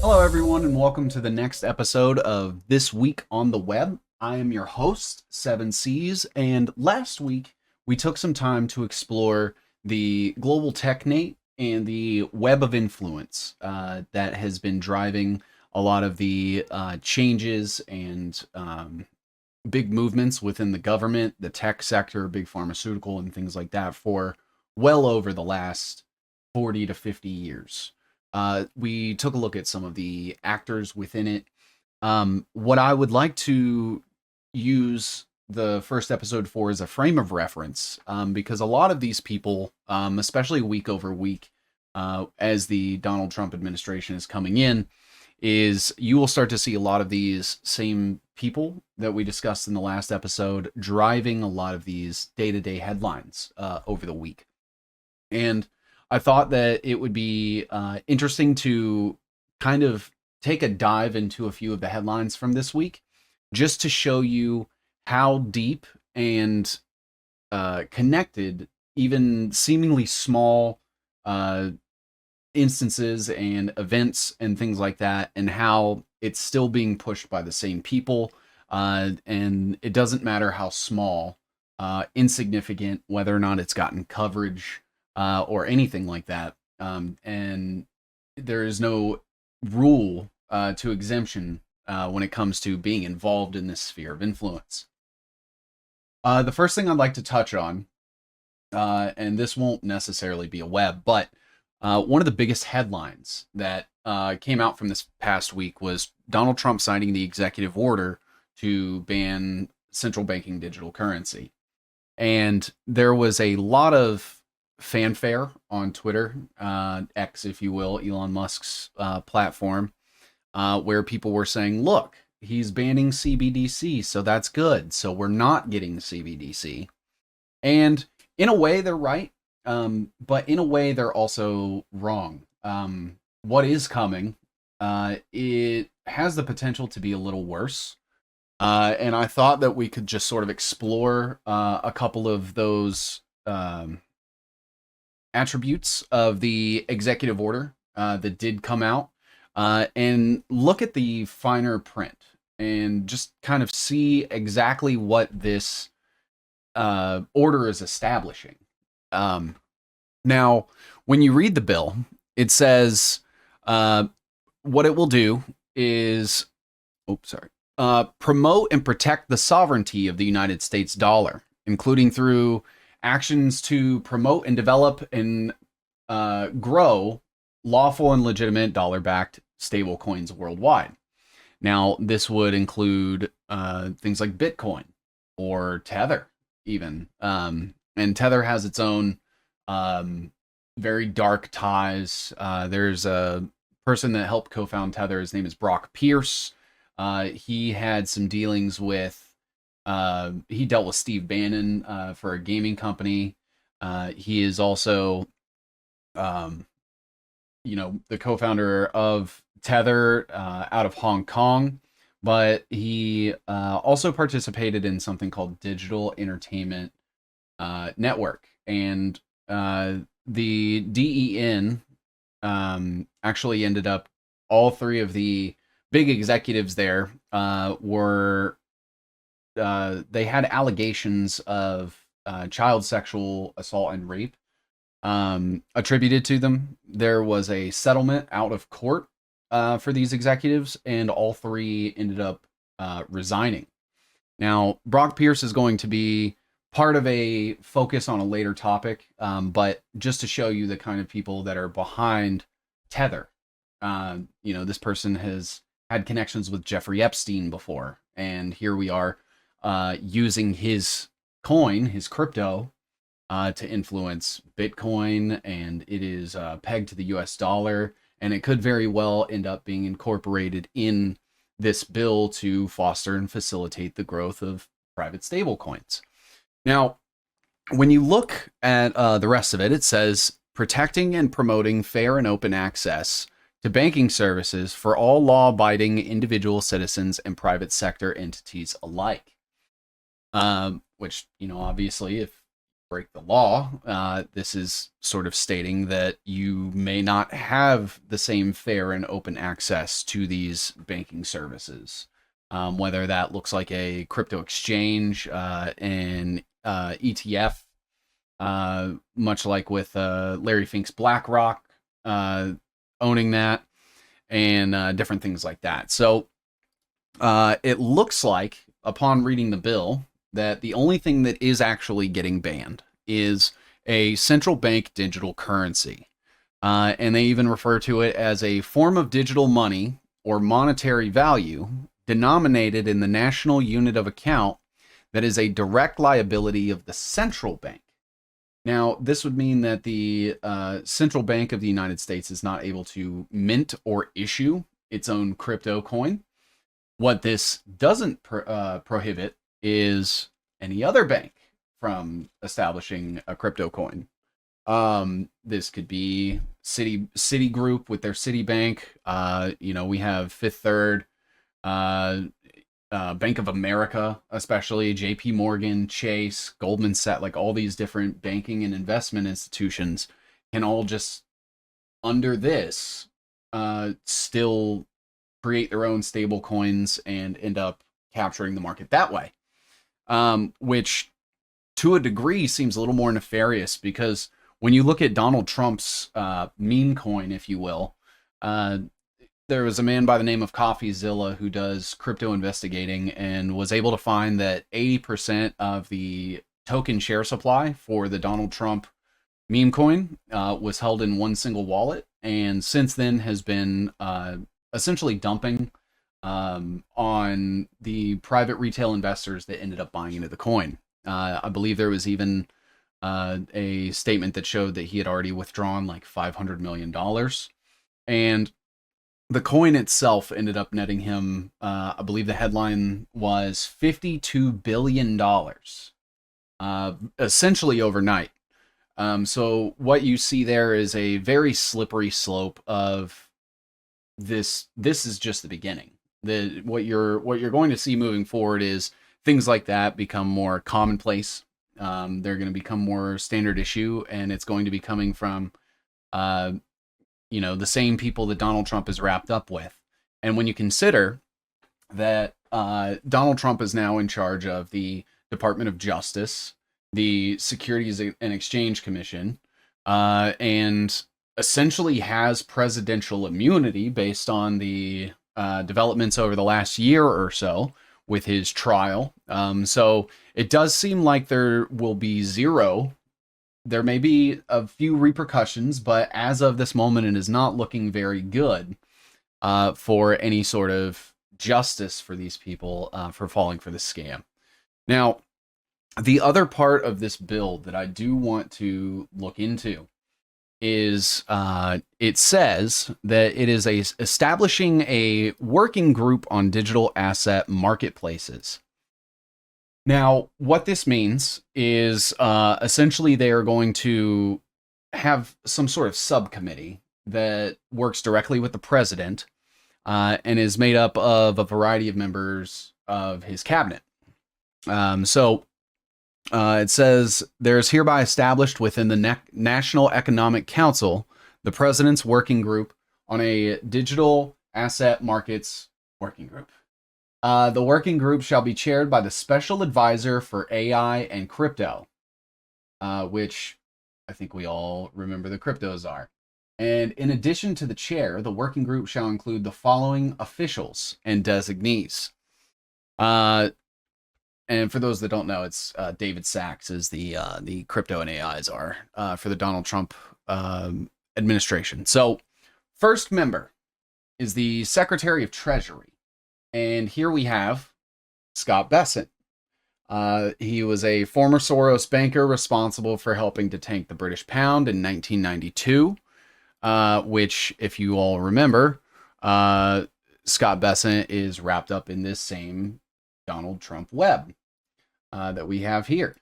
Hello, everyone, and welcome to the next episode of This Week on the Web. I am your host, Seven Seas, and last week we took some time to explore the global technate and the web of influence that has been driving a lot of the changes and big movements within the government, the tech sector, big pharmaceutical, and things like that for well over the last 40 to 50 years. We took a look at some of the actors within it. What I would like to use the first episode for as a frame of reference, because a lot of these people, especially week over week, as the Donald Trump administration is coming in, is you will start to see a lot of these same people that we discussed in the last episode driving a lot of these day-to-day headlines over the week. And I thought that it would be interesting to kind of take a dive into a few of the headlines from this week, just to show you how deep and connected even seemingly small uh, instances and events and things like that, and how it's still being pushed by the same people. And it doesn't matter how small, insignificant, whether or not it's gotten coverage or anything like that. And there is no rule to exemption when it comes to being involved in this sphere of influence. The first thing I'd like to touch on, and this won't necessarily be a web, but one of the biggest headlines that came out from this past week was Donald Trump signing the executive order to ban central banking digital currency. And there was a lot of fanfare on Twitter, X, if you will, Elon Musk's platform, where people were saying, look, he's banning CBDC, so that's good. So we're not getting CBDC. And in a way, they're right. But in a way, they're also wrong. What is coming, it has the potential to be a little worse. And I thought that we could just sort of explore a couple of those attributes of the executive order that did come out, and look at the finer print and just kind of see exactly what this order is establishing. Um, Now, when you read the bill, it says what it will do is, promote and protect the sovereignty of the United States dollar, including through actions to promote and develop and grow lawful and legitimate dollar-backed stable coins worldwide. Now, this would include things like Bitcoin or Tether, even. And Tether has its own very dark ties. There's a person that helped co-found Tether. His name is Brock Pierce. He had some dealings with. He dealt with Steve Bannon for a gaming company. He is also, the co-founder of Tether out of Hong Kong, but he also participated in something called Digital Entertainment Network, and the DEN actually ended up, all three of the big executives there were they had allegations of child sexual assault and rape attributed to them. There was a settlement out of court for these executives, and all three ended up resigning. Now, Brock Pierce is going to be part of a focus on a later topic, but just to show you the kind of people that are behind Tether. This person has had connections with Jeffrey Epstein before, and here we are using his coin, his crypto, to influence Bitcoin, and it is pegged to the US dollar, and it could very well end up being incorporated in this bill to foster and facilitate the growth of private stablecoins. Now, when you look at the rest of it, it says protecting and promoting fair and open access to banking services for all law-abiding individual citizens and private sector entities alike. Which, obviously, if break the law. This is sort of stating that you may not have the same fair and open access to these banking services. Whether that looks like a crypto exchange, an ETF, much like with Larry Fink's BlackRock owning that, and different things like that. So it looks like, upon reading the bill, that the only thing that is actually getting banned is a central bank digital currency. And they even refer to it as a form of digital money or monetary value denominated in the national unit of account that is a direct liability of the central bank. Now, this would mean that the Central Bank of the United States is not able to mint or issue its own crypto coin. What this doesn't prohibit is any other bank from establishing a crypto coin. This could be Citigroup with their Citibank. We have Fifth Third, Bank of America, especially JP Morgan, Chase, Goldman Sachs, like all these different banking and investment institutions can all just, under this, still create their own stable coins and end up capturing the market that way. Which to a degree seems a little more nefarious, because when you look at Donald Trump's meme coin, if you will, there was a man by the name of CoffeeZilla who does crypto investigating and was able to find that 80% of the token share supply for the Donald Trump meme coin was held in one single wallet, and since then has been essentially dumping on the private retail investors that ended up buying into the coin. I believe there was even a statement that showed that he had already withdrawn like $500 million. And the coin itself ended up netting him, I believe the headline was $52 billion, essentially overnight. So what you see there is a very slippery slope of this. This is just the beginning. What you're going to see moving forward is things like that become more commonplace. They're going to become more standard issue, and it's going to be coming from the same people that Donald Trump is wrapped up with. And when you consider that Donald Trump is now in charge of the Department of Justice, the Securities and Exchange Commission, and essentially has presidential immunity based on the developments over the last year or so with his trial. So it does seem like there will be zero. There may be a few repercussions, but as of this moment, it is not looking very good for any sort of justice for these people for falling for this scam. Now, the other part of this bill that I do want to look into is it says that it is establishing a working group on digital asset marketplaces. Now, what this means is essentially they are going to have some sort of subcommittee that works directly with the president and is made up of a variety of members of his cabinet. So it says, there's hereby established within the National Economic Council the president's working group on a digital asset markets working group. The working group shall be chaired by the Special Advisor for AI and Crypto, which I think we all remember the cryptos are. And in addition to the chair, the working group shall include the following officials and designees. And for those that don't know, it's David Sachs is the crypto and AI czar for the Donald Trump administration. So first member is the Secretary of Treasury. And here we have Scott Bessent. He was a former Soros banker responsible for helping to tank the British pound in 1992, which, if you all remember, Scott Bessent is wrapped up in this same Donald Trump web that we have here.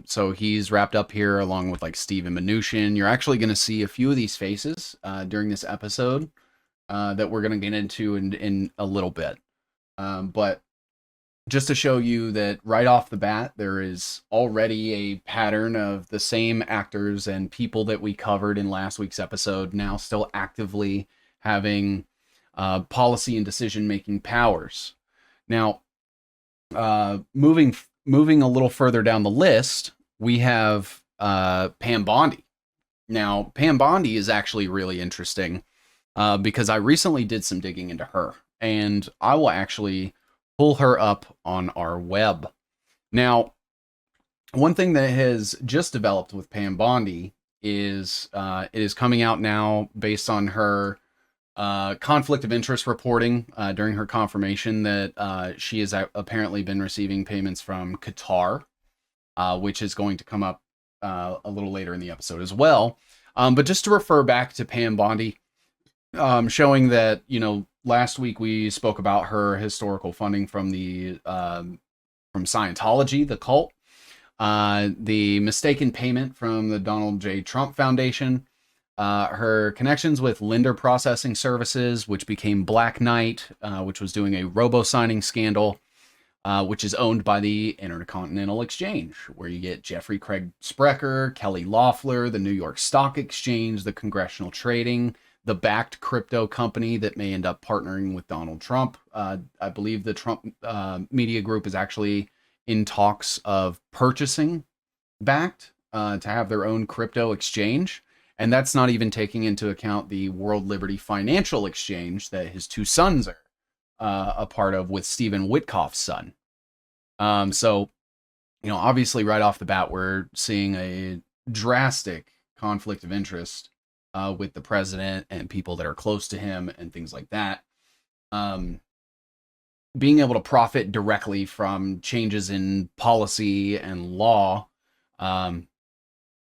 So he's wrapped up here along with like Steven Mnuchin. You're actually going to see a few of these faces during this episode that we're going to get into in a little bit. But just to show you that right off the bat, there is already a pattern of the same actors and people that we covered in last week's episode now still actively having policy and decision making powers. Now, moving a little further down the list, we have Pam Bondi. Now, Pam Bondi is actually really interesting because I recently did some digging into her, and I will actually pull her up on our web. Now, one thing that has just developed with Pam Bondi is it is coming out now based on her conflict of interest reporting during her confirmation that she has apparently been receiving payments from Qatar, which is going to come up a little later in the episode as well. But just to refer back to Pam Bondi, showing that, last week we spoke about her historical funding from from Scientology, the cult, the mistaken payment from the Donald J. Trump Foundation, her connections with Lender Processing Services, which became Black Knight, which was doing a robo-signing scandal, which is owned by the Intercontinental Exchange, where you get Jeffrey Craig Sprecher, Kelly Loeffler, the New York Stock Exchange, the Congressional Trading, the backed crypto company that may end up partnering with Donald Trump. I believe the Trump media group is actually in talks of purchasing backed to have their own crypto exchange. And that's not even taking into account the World Liberty Financial Exchange that his two sons are a part of with Stephen Witkoff's son. So, obviously right off the bat, we're seeing a drastic conflict of interest with the president and people that are close to him and things like that. Being able to profit directly from changes in policy and law when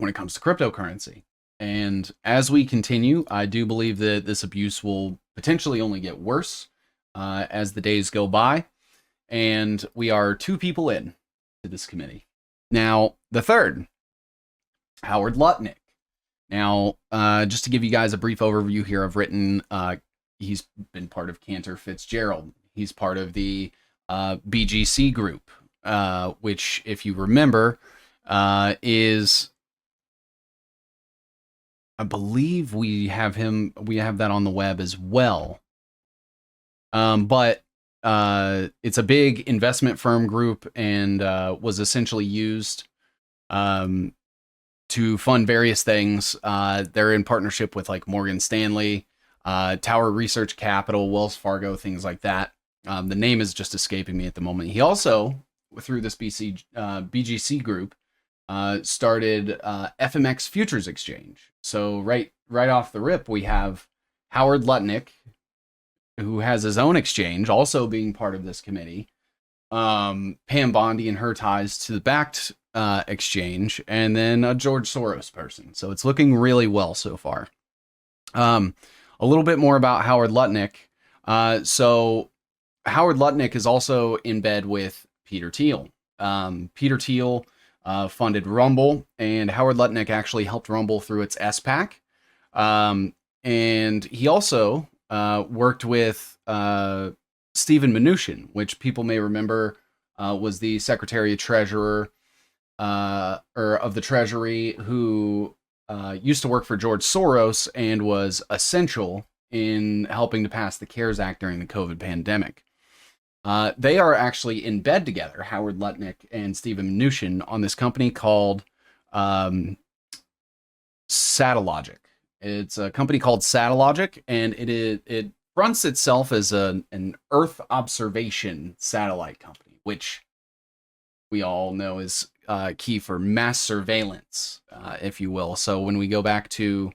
it comes to cryptocurrency. And as we continue, I do believe that this abuse will potentially only get worse as the days go by. And we are 2 people in to this committee. Now, the third, Howard Lutnick. Now, just to give you guys a brief overview here, I've written, he's been part of Cantor Fitzgerald. He's part of the BGC group, which, if you remember, is, I believe we have that on the web as well. But it's a big investment firm group and was essentially used to fund various things. They're in partnership with like Morgan Stanley, Tower Research Capital, Wells Fargo, things like that. The name is just escaping me at the moment. He also, through this BGC group, started FMX Futures Exchange. So right off the rip, we have Howard Lutnick, who has his own exchange, also being part of this committee. Pam Bondi and her ties to the backed exchange, and then a George Soros person. So it's looking really well so far. A little bit more about Howard Lutnick. So Howard Lutnick is also in bed with Peter Thiel. Peter Thiel funded Rumble, and Howard Lutnick actually helped Rumble through its SPAC. And he also worked with Stephen Mnuchin, which people may remember was the Secretary of Treasurer or of the Treasury, who used to work for George Soros and was essential in helping to pass the CARES Act during the COVID pandemic. They are actually in bed together, Howard Lutnick and Stephen Mnuchin, on this company called Satellogic. It's a company called Satellogic, and it fronts itself as an Earth observation satellite company, which we all know is key for mass surveillance, if you will. So when we go back to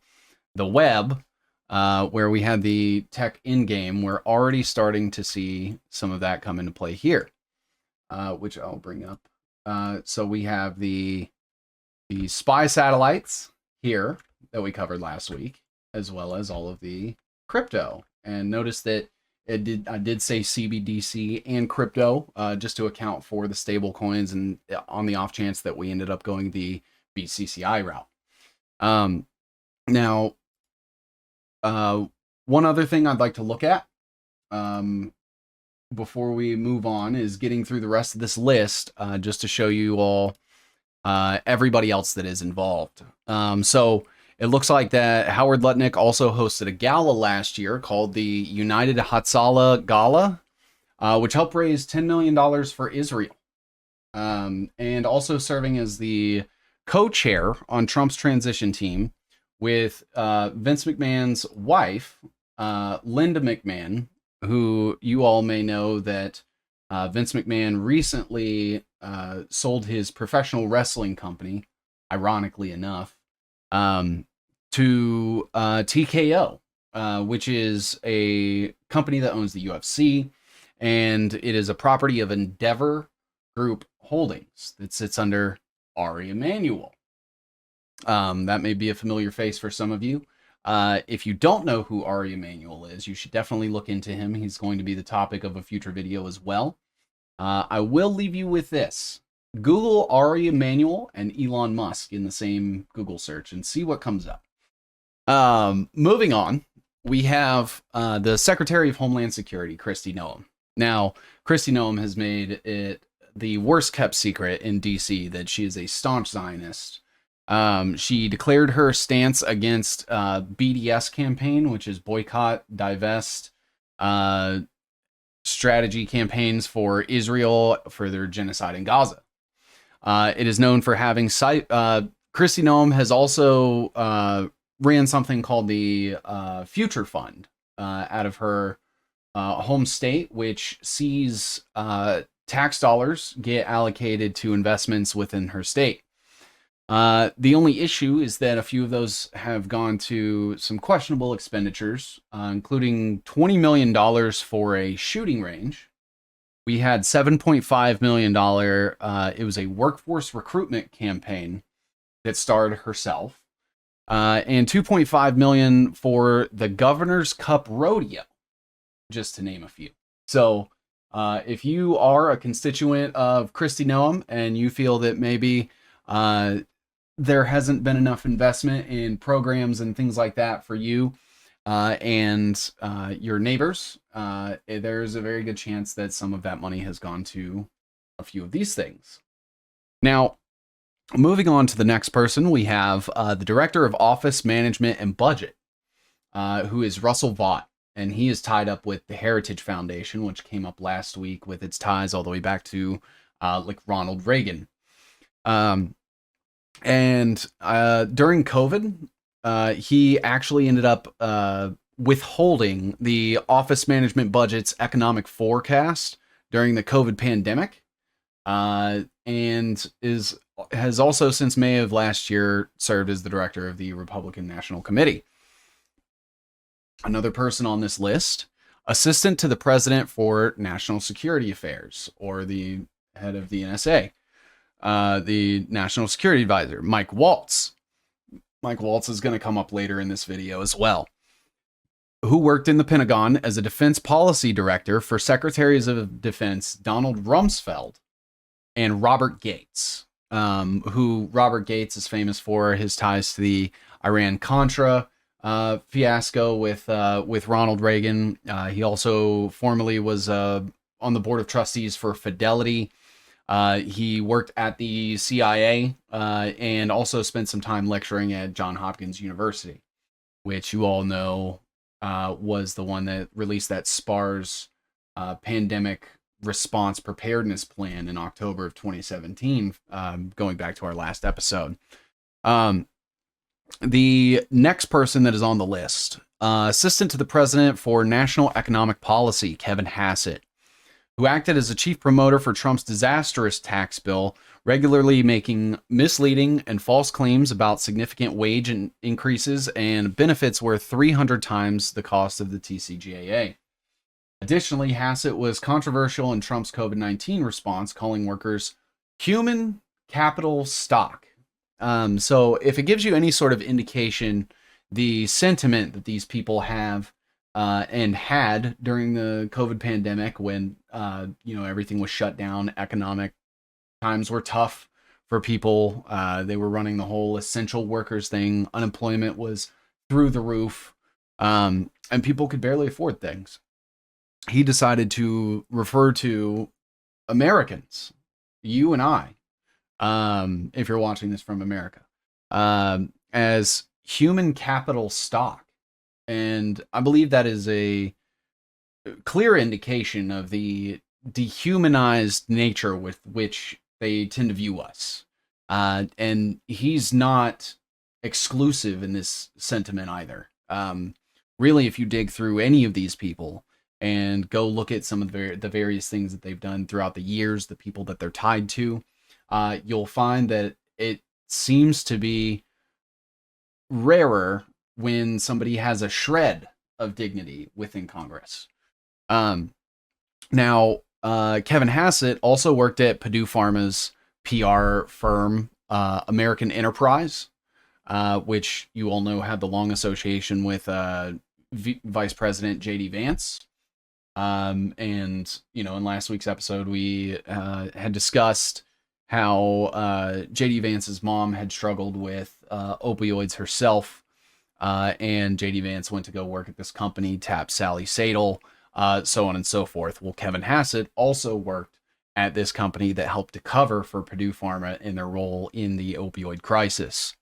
the web, where we had the tech in-game, we're already starting to see some of that come into play here, which I'll bring up. So we have the spy satellites here that we covered last week, as well as all of the crypto. And notice that I did say CBDC and crypto, just to account for the stable coins and on the off chance that we ended up going the BCCI route. Now, one other thing I'd like to look at, before we move on is getting through the rest of this list, just to show you all everybody else that is involved. So it looks like that Howard Lutnick also hosted a gala last year called the United Hatzalah Gala, which helped raise $10 million for Israel. And also serving as the co-chair on Trump's transition team with Vince McMahon's wife, Linda McMahon, who you all may know that Vince McMahon recently sold his professional wrestling company, ironically enough, to TKO, which is a company that owns the UFC, and it is a property of Endeavor Group Holdings that sits under Ari Emanuel. That may be a familiar face for some of you. If you don't know who Ari Emanuel is, you should definitely look into him. He's going to be the topic of a future video as well. I will leave you with this. Google Ari Emanuel and Elon Musk in the same Google search and see what comes up. Moving on, we have the Secretary of Homeland Security, Kristi Noem. Now, Kristi Noem has made it the worst kept secret in DC that she is a staunch Zionist. She declared her stance against BDS campaign, which is boycott, divest, strategy campaigns for Israel for their genocide in Gaza. It is known for having Kristi Noem has also ran something called the Future Fund out of her home state, which sees tax dollars get allocated to investments within her state. The only issue is that a few of those have gone to some questionable expenditures, including $20 million for a shooting range. We had $7.5 million. It was a workforce recruitment campaign that starred herself, and $2.5 million for the Governor's Cup Rodeo, just to name a few. So if you are a constituent of Kristi Noem and you feel that maybe there hasn't been enough investment in programs and things like that for you and your neighbors, there's a very good chance that some of that money has gone to a few of these things. Now, moving on to the next person, we have the Director of Office Management and Budget, who is Russell Vought. And he is tied up with the Heritage Foundation, which came up last week with its ties all the way back to like Ronald Reagan. And during COVID, he actually ended up withholding the Office Management Budget's economic forecast during the COVID pandemic, and has also since May of last year served as the director of the Republican National Committee. Another person on this list, Assistant to the President for National Security Affairs, or the head of the NSA, the National Security Advisor, Mike Waltz. Mike Waltz is going to come up later in this video as well, who worked in the Pentagon as a defense policy director for Secretaries of Defense Donald Rumsfeld and Robert Gates, who Robert Gates is famous for his ties to the Iran-Contra fiasco with Ronald Reagan. He also formerly was on the board of trustees for Fidelity. He worked at the CIA and also spent some time lecturing at Johns Hopkins University, which you all know was the one that released that SPARS pandemic response preparedness plan in October of 2017, going back to our last episode. The next person that is on the list, Assistant to the President for National Economic Policy, Kevin Hassett, who acted as a chief promoter for Trump's disastrous tax bill, regularly making misleading and false claims about significant wage increases and benefits worth 300 times the cost of the TCJA. Additionally, Hassett was controversial in Trump's COVID-19 response, calling workers human capital stock. So if it gives you any sort of indication, the sentiment that these people have and had during the COVID pandemic when, everything was shut down, economic times were tough for people. They were running the whole essential workers thing. Unemployment was through the roof, and people could barely afford things. he decided to refer to Americans, you and I, if you're watching this from America, as human capital stock. And I believe that is a clear indication of the dehumanized nature with which they tend to view us. And he's not exclusive in this sentiment either. Really, if you dig through any of these people and go look at some of the various things that they've done throughout the years, the people that they're tied to, you'll find that it seems to be rarer when somebody has a shred of dignity within Congress. Um, Now, Kevin Hassett also worked at Purdue Pharma's PR firm, American Enterprise, which you all know had the long association with Vice President J.D. Vance. And, in last week's episode, we had discussed how J.D. Vance's mom had struggled with opioids herself. And J.D. Vance went to go work at this company, Tap Sally Sadel, so on and so forth. Well, Kevin Hassett also worked at this company that helped to cover for Purdue Pharma in their role in the opioid crisis.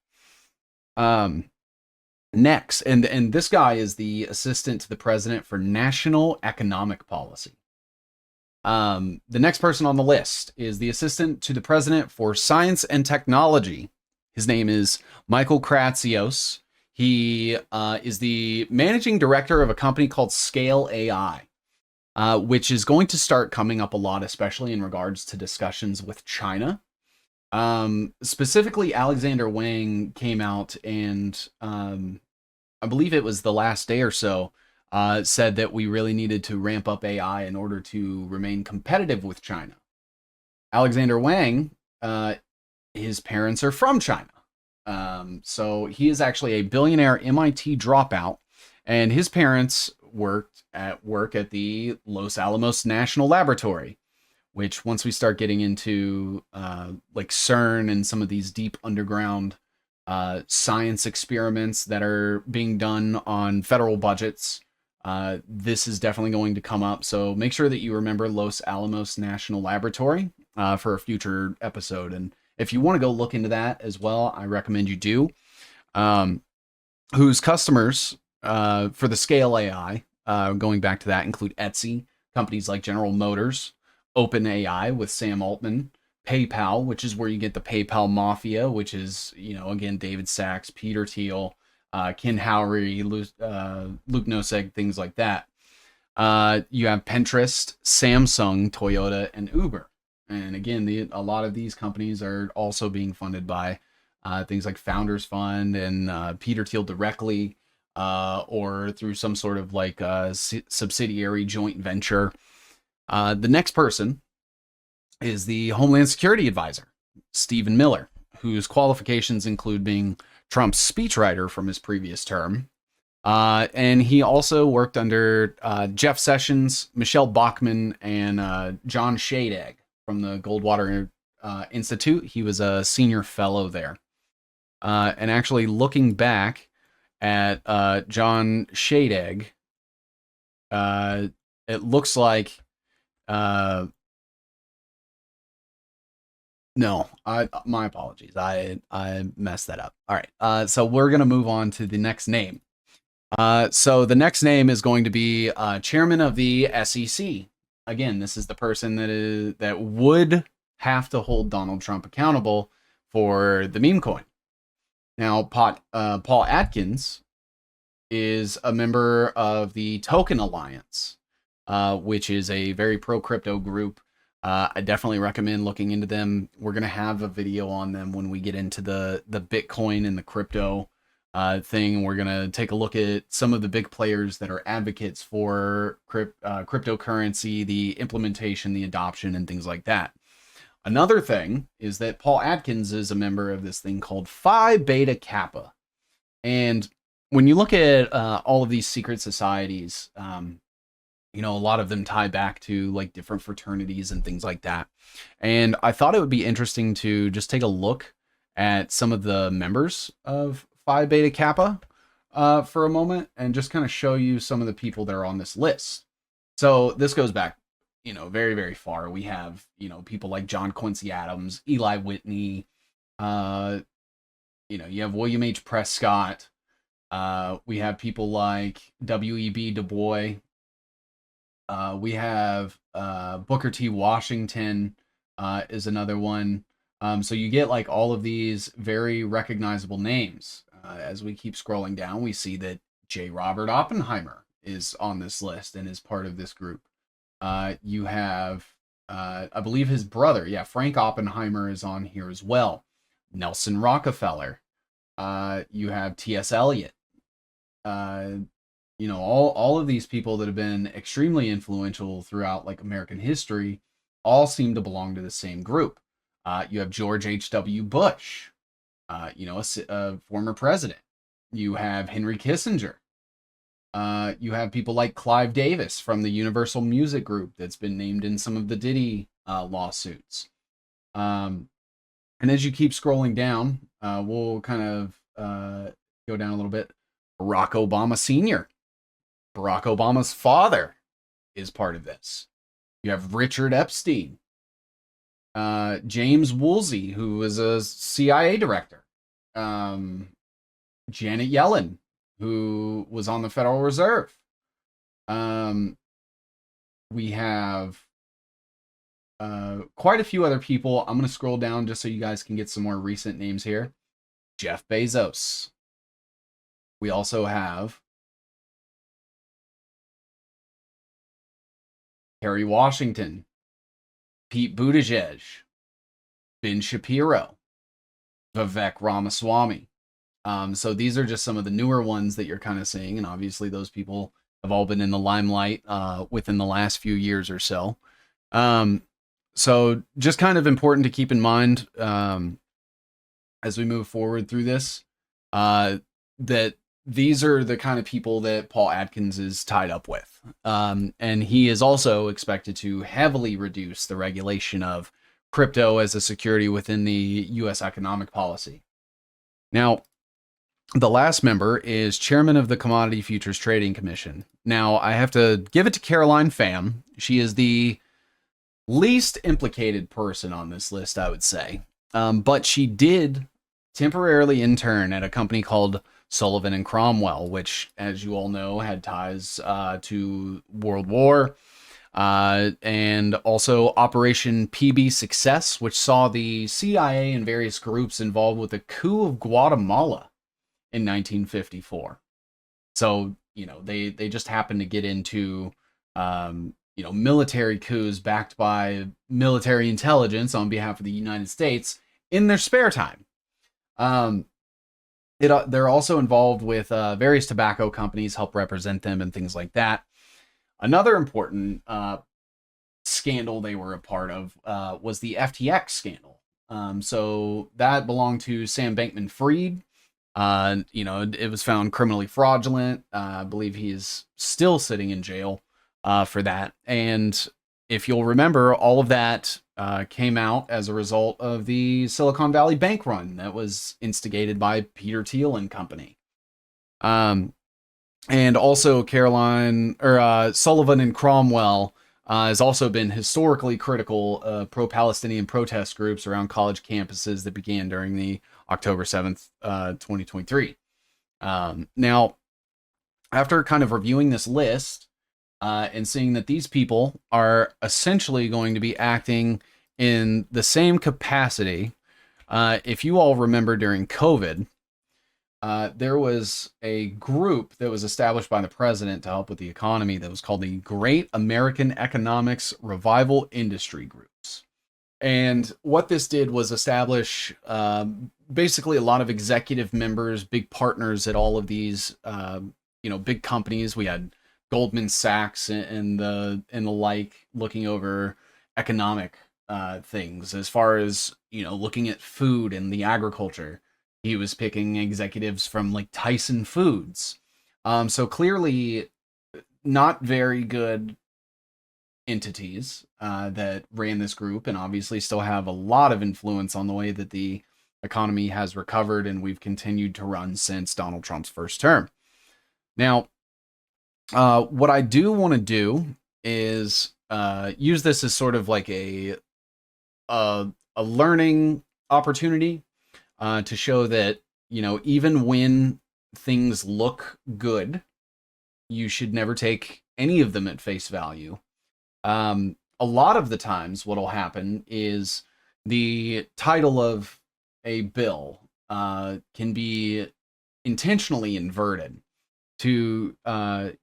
Next, and this guy is the assistant to the president for national economic policy. The next person on the list is the assistant to the president for science and technology. His name is Michael Kratsios. He is the managing director of a company called Scale AI, which is going to start coming up a lot, especially in regards to discussions with China. Specifically, Alexander Wang came out and I believe it was the last day or so, said that we really needed to ramp up AI in order to remain competitive with China. Alexander Wang, his parents are from China. So he is actually a billionaire MIT dropout, and his parents work at the Los Alamos National Laboratory, which once we start getting into like CERN and some of these deep underground science experiments that are being done on federal budgets, this is definitely going to come up. So make sure that you remember Los Alamos National Laboratory for a future episode. And if you want to go look into that as well, I recommend you do. Whose customers for the Scale AI, going back to that, include Etsy, companies like General Motors, OpenAI with Sam Altman, PayPal, which is where you get the PayPal Mafia, which is, again, David Sachs, Peter Thiel, Ken Howery, Luke Noseg, things like that. You have Pinterest, Samsung, Toyota, and Uber. And again, a lot of these companies are also being funded by things like Founders Fund and Peter Thiel directly, or through some sort of like subsidiary joint venture. The next person is the Homeland Security Advisor, Stephen Miller, whose qualifications include being Trump's speechwriter from his previous term. And he also worked under Jeff Sessions, Michelle Bachmann, and John Shadegg from the Goldwater Institute. He was a senior fellow there. And actually looking back at John Shadegg, it looks like no, my apologies. I messed that up. All right. So we're going to move on to the next name. So the next name is going to be chairman of the SEC. Again, this is the person that would have to hold Donald Trump accountable for the meme coin. Now, Paul Atkins is a member of the Token Alliance, which is a very pro-crypto group. I definitely recommend looking into them. We're going to have a video on them when we get into the Bitcoin and the crypto thing. We're going to take a look at some of the big players that are advocates for cryptocurrency, the implementation, the adoption, and things like that. Another thing is that Paul Atkins is a member of this thing called Phi Beta Kappa. And when you look at all of these secret societies, a lot of them tie back to like different fraternities and things like that. And I thought it would be interesting to just take a look at some of the members of Phi Beta Kappa for a moment and just kind of show you some of the people that are on this list. So this goes back, very, very far. We have, people like John Quincy Adams, Eli Whitney, uh, you have William H. Prescott. We have people like W.E.B. Du Bois. We have Booker T. Washington is another one. So you get like all of these very recognizable names. As we keep scrolling down, we see that J. Robert Oppenheimer is on this list and is part of this group. You have, I believe his brother, yeah, Frank Oppenheimer is on here as well. Nelson Rockefeller. You have T.S. Eliot. Uh, all of these people that have been extremely influential throughout like American history all seem to belong to the same group. You have George H.W. Bush, a former president. You have Henry Kissinger. You have people like Clive Davis from the Universal Music Group that's been named in some of the Diddy lawsuits. And as you keep scrolling down, we'll kind of go down a little bit. Barack Obama Sr., Barack Obama's father, is part of this. You have Richard Epstein, James Woolsey, who was a CIA director, Janet Yellen, who was on the Federal Reserve. We have quite a few other people. I'm going to scroll down just so you guys can get some more recent names here. Jeff Bezos. We also have Kerry Washington, Pete Buttigieg, Ben Shapiro, Vivek Ramaswamy. So these are just some of the newer ones that you're kind of seeing, and obviously those people have all been in the limelight within the last few years or so. So just kind of important to keep in mind as we move forward through this, that these are the kind of people that Paul Atkins is tied up with. And he is also expected to heavily reduce the regulation of crypto as a security within the U.S. economic policy. Now, the last member is chairman of the Commodity Futures Trading Commission. Now, I have to give it to Caroline Pham. She is the least implicated person on this list, I would say. But she did temporarily intern at a company called Sullivan and Cromwell, which, as you all know, had ties to World War, and also Operation PB Success, which saw the CIA and various groups involved with the coup of Guatemala in 1954. So, they just happened to get into, military coups backed by military intelligence on behalf of the United States in their spare time. They're also involved with various tobacco companies, help represent them and things like that. Another important scandal they were a part of was the FTX scandal. So that belonged to Sam Bankman-Fried. It was found criminally fraudulent. I believe he is still sitting in jail for that. And if you'll remember, all of that came out as a result of the Silicon Valley bank run that was instigated by Peter Thiel and company. And also Sullivan and Cromwell has also been historically critical of pro-Palestinian protest groups around college campuses that began during the October 7th, 2023. Now, after kind of reviewing this list, and seeing that these people are essentially going to be acting in the same capacity. If you all remember during COVID, there was a group that was established by the president to help with the economy that was called the Great American Economics Revival Industry Groups. And what this did was establish basically a lot of executive members, big partners at all of these, big companies. We had Goldman Sachs and the like looking over economic things as far as looking at food and the agriculture. He was picking executives from like Tyson Foods. So clearly not very good entities that ran this group, and obviously still have a lot of influence on the way that the economy has recovered and we've continued to run since Donald Trump's first term. Now, what I do want to do is use this as sort of like a learning opportunity to show that, even when things look good, you should never take any of them at face value. A lot of the times, what'll happen is the title of a bill can be intentionally inverted to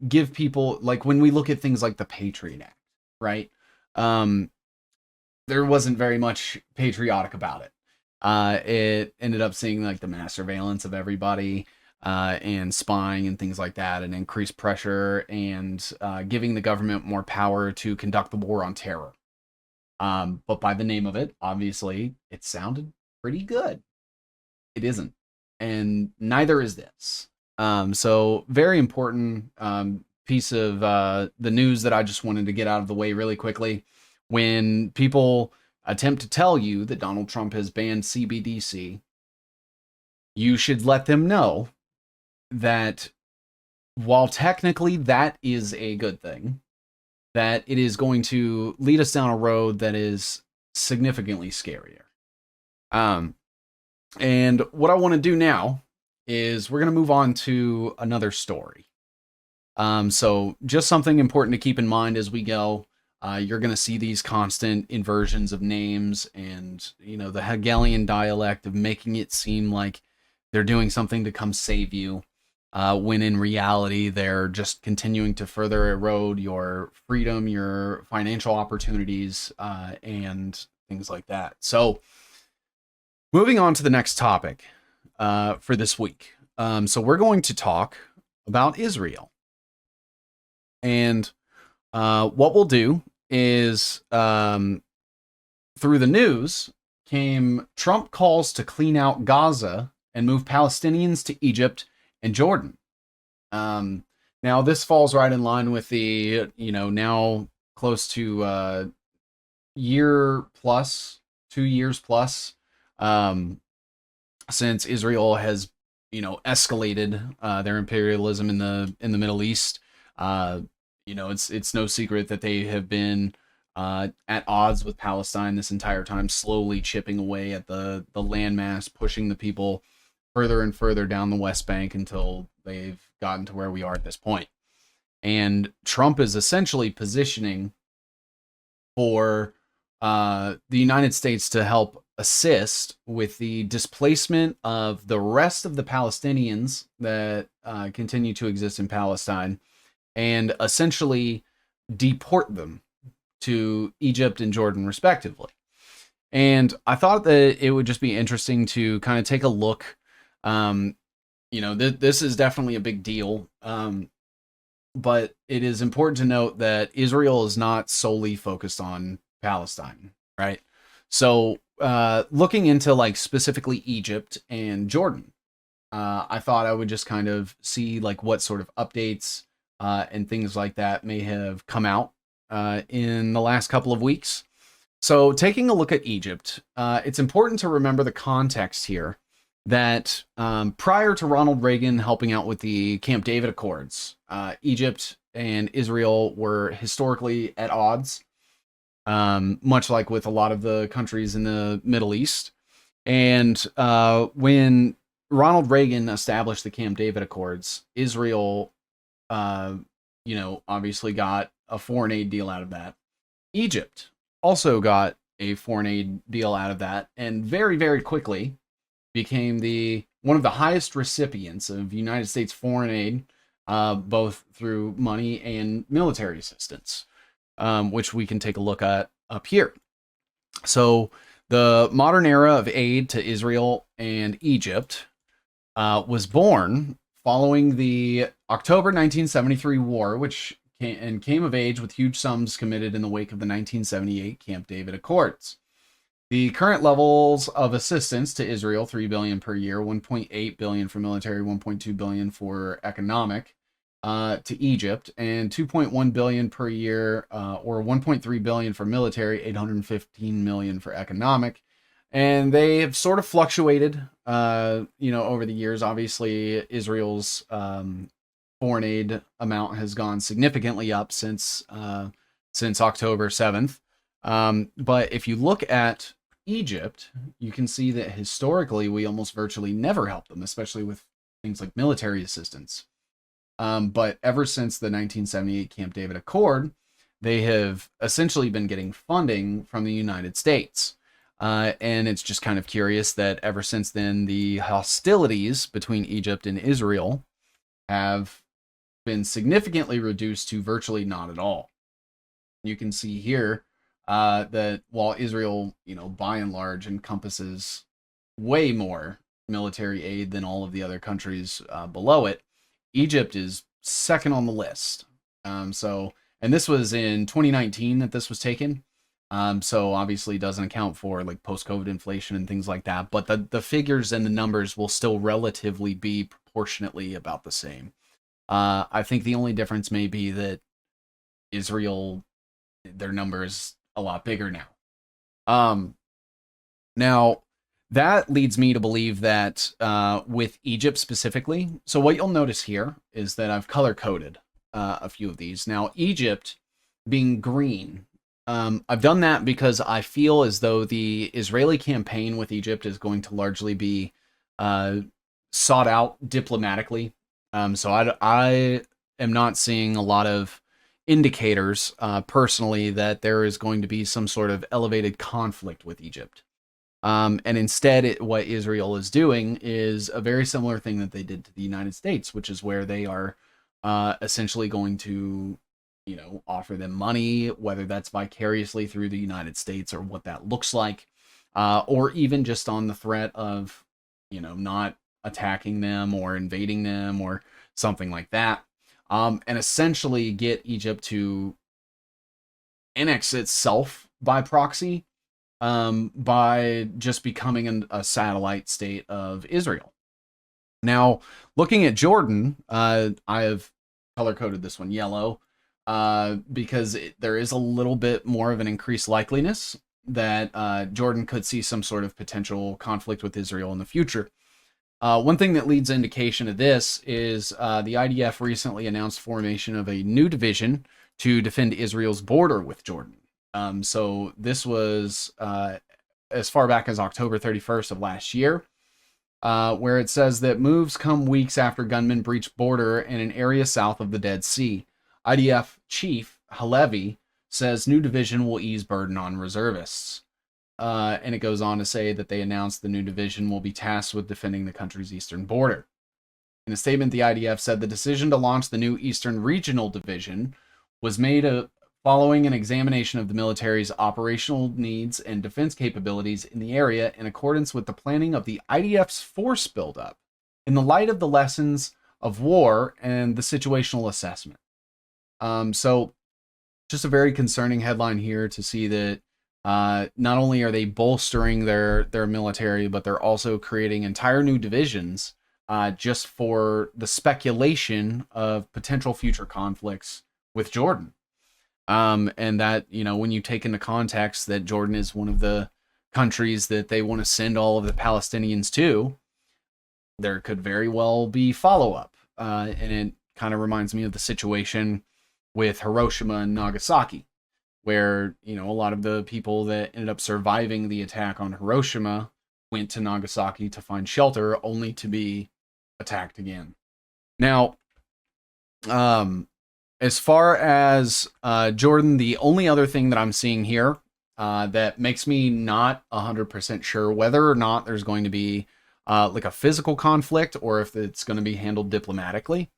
give people, like when we look at things like the Patriot Act, right? Um, there wasn't very much patriotic about it. It ended up seeing like the mass surveillance of everybody and spying and things like that, and increased pressure and giving the government more power to conduct the war on terror. But by the name of it, obviously, it sounded pretty good. It isn't, and neither is this. So very important piece of the news that I just wanted to get out of the way really quickly. When people attempt to tell you that Donald Trump has banned CBDC, you should let them know that while technically that is a good thing, that it is going to lead us down a road that is significantly scarier. And what I want to do now is we're going to move on to another story. So just something important to keep in mind as we go. You're going to see these constant inversions of names and, the Hegelian dialect of making it seem like they're doing something to come save you, when in reality, they're just continuing to further erode your freedom, your financial opportunities, and things like that. So moving on to the next topic for this week. So we're going to talk about Israel. And what we'll do is through the news came Trump calls to clean out Gaza and move Palestinians to Egypt and Jordan. Now this falls right in line with the, now close to year plus, 2 years plus, since Israel has, escalated their imperialism in the Middle East. It's no secret that they have been at odds with Palestine this entire time, slowly chipping away at the landmass, pushing the people further and further down the West Bank until they've gotten to where we are at this point. And Trump is essentially positioning for the United States to help assist with the displacement of the rest of the Palestinians that continue to exist in Palestine, and essentially deport them to Egypt and Jordan, respectively. And I thought that it would just be interesting to kind of take a look. This is definitely a big deal. But it is important to note that Israel is not solely focused on Palestine, right? So looking into like specifically Egypt and Jordan, I thought I would just kind of see like what sort of updates and things like that may have come out in the last couple of weeks. So taking a look at Egypt, it's important to remember the context here that prior to Ronald Reagan helping out with the Camp David Accords, Egypt and Israel were historically at odds, much like with a lot of the countries in the Middle East. And when Ronald Reagan established the Camp David Accords, Israel, obviously got a foreign aid deal out of that. Egypt also got a foreign aid deal out of that, and very, very quickly became one of the highest recipients of United States foreign aid, both through money and military assistance, which we can take a look at up here. So the modern era of aid to Israel and Egypt was born following the October 1973 war, which came of age with huge sums committed in the wake of the 1978 Camp David Accords. The current levels of assistance to Israel, $3 billion per year, $1.8 billion for military, $1.2 billion for economic, to Egypt, and $2.1 billion per year, or $1.3 billion for military, $815 million for economic. And they have sort of fluctuated, over the years. Obviously, Israel's foreign aid amount has gone significantly up since since October 7th. But if you look at Egypt, you can see that historically we almost virtually never help them, especially with things like military assistance. But ever since the 1978 Camp David Accord, they have essentially been getting funding from the United States. And it's just kind of curious that ever since then, the hostilities between Egypt and Israel have been significantly reduced to virtually not at all. You can see here that while Israel, by and large encompasses way more military aid than all of the other countries below it, Egypt is second on the list. And this was in 2019 that this was taken. So obviously doesn't account for like post-COVID inflation and things like that. But the figures and the numbers will still relatively be proportionately about the same. I think the only difference may be that Israel, their number is a lot bigger now. Now, that leads me to believe that with Egypt specifically, so what you'll notice here is that I've color-coded a few of these. Now, Egypt being green, I've done that because I feel as though the Israeli campaign with Egypt is going to largely be sought out diplomatically. So I am not seeing a lot of indicators personally that there is going to be some sort of elevated conflict with Egypt. And instead, what Israel is doing is a very similar thing that they did to the United States, which is where they are essentially going to, offer them money, whether that's vicariously through the United States or what that looks like, or even just on the threat of, not attacking them or invading them or something like that, and essentially get Egypt to annex itself by proxy, by just becoming a satellite state of Israel. Now, looking at Jordan, I have color-coded this one yellow, because there is a little bit more of an increased likeliness that Jordan could see some sort of potential conflict with Israel in the future. One thing that leads indication of this is the IDF recently announced formation of a new division to defend Israel's border with Jordan. So this was as far back as October 31st of last year, where it says that moves come weeks after gunmen breach border in an area south of the Dead Sea. IDF chief Halevi says new division will ease burden on reservists. And it goes on to say that they announced the new division will be tasked with defending the country's eastern border. In a statement, the IDF said the decision to launch the new Eastern Regional Division was made following an examination of the military's operational needs and defense capabilities in the area in accordance with the planning of the IDF's force buildup in the light of the lessons of war and the situational assessment. So just a very concerning headline here to see that not only are they bolstering their military, but they're also creating entire new divisions just for the speculation of potential future conflicts with Jordan. And that, when you take into context that Jordan is one of the countries that they want to send all of the Palestinians to, there could very well be follow-up. And it kind of reminds me of the situation with Hiroshima and Nagasaki, where, a lot of the people that ended up surviving the attack on Hiroshima went to Nagasaki to find shelter, only to be attacked again. Now, as far as Jordan, the only other thing that I'm seeing here that makes me not 100% sure whether or not there's going to be like a physical conflict or if it's going to be handled diplomatically,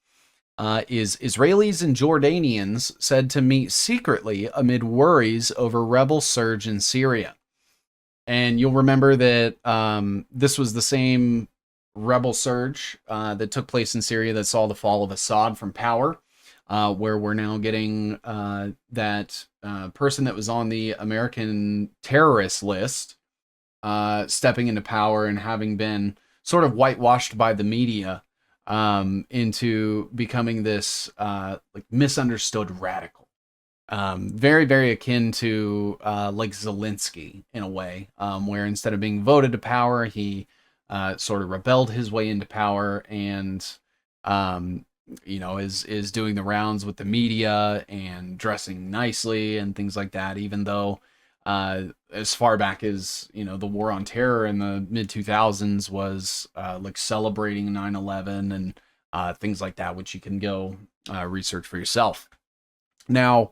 is Israelis and Jordanians said to meet secretly amid worries over rebel surge in Syria. And you'll remember that this was the same rebel surge that took place in Syria that saw the fall of Assad from power, where we're now getting that person that was on the American terrorist list stepping into power and having been sort of whitewashed by the media into becoming this like misunderstood radical. Very, very akin to like Zelensky in a way, where instead of being voted to power, he sort of rebelled his way into power and is doing the rounds with the media and dressing nicely and things like that, even though as far back as, the war on terror in the mid 2000s was like celebrating 9/11 and things like that, which you can go research for yourself. Now,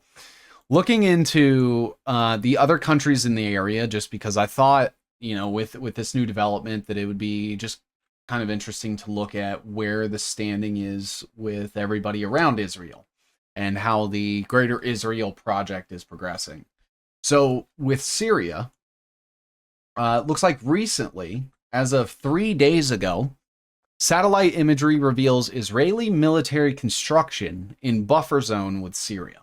looking into the other countries in the area, just because I thought, with this new development, that it would be just kind of interesting to look at where the standing is with everybody around Israel and how the Greater Israel Project is progressing. So with Syria, looks like recently, as of 3 days ago, satellite imagery reveals Israeli military construction in buffer zone with Syria.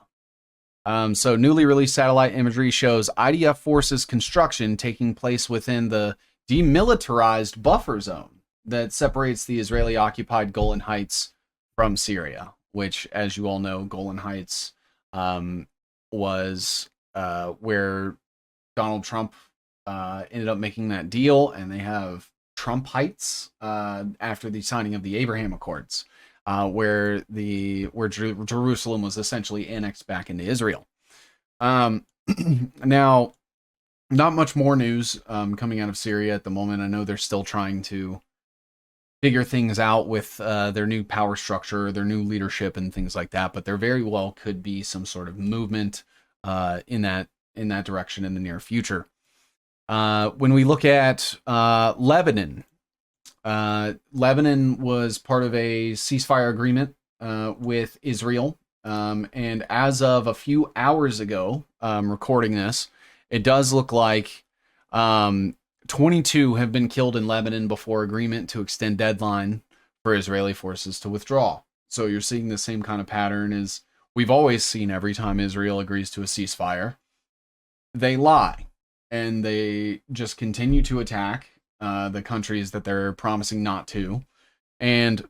So newly released satellite imagery shows IDF forces construction taking place within the demilitarized buffer zone that separates the Israeli-occupied Golan Heights from Syria, which, as you all know, Golan Heights was where Donald Trump ended up making that deal, and they have Trump Heights after the signing of the Abraham Accords, where Jerusalem was essentially annexed back into Israel. Now, not much more news coming out of Syria at the moment. I know they're still trying to figure things out with their new power structure, their new leadership, and things like that. But there very well could be some sort of movement in that direction in the near future. When we look at Lebanon, Lebanon was part of a ceasefire agreement with Israel. And as of a few hours ago, recording this, it does look like 22 have been killed in Lebanon before agreement to extend deadline for Israeli forces to withdraw. So you're seeing the same kind of pattern as we've always seen every time Israel agrees to a ceasefire. They lie, and they just continue to attack the countries that they're promising not to. And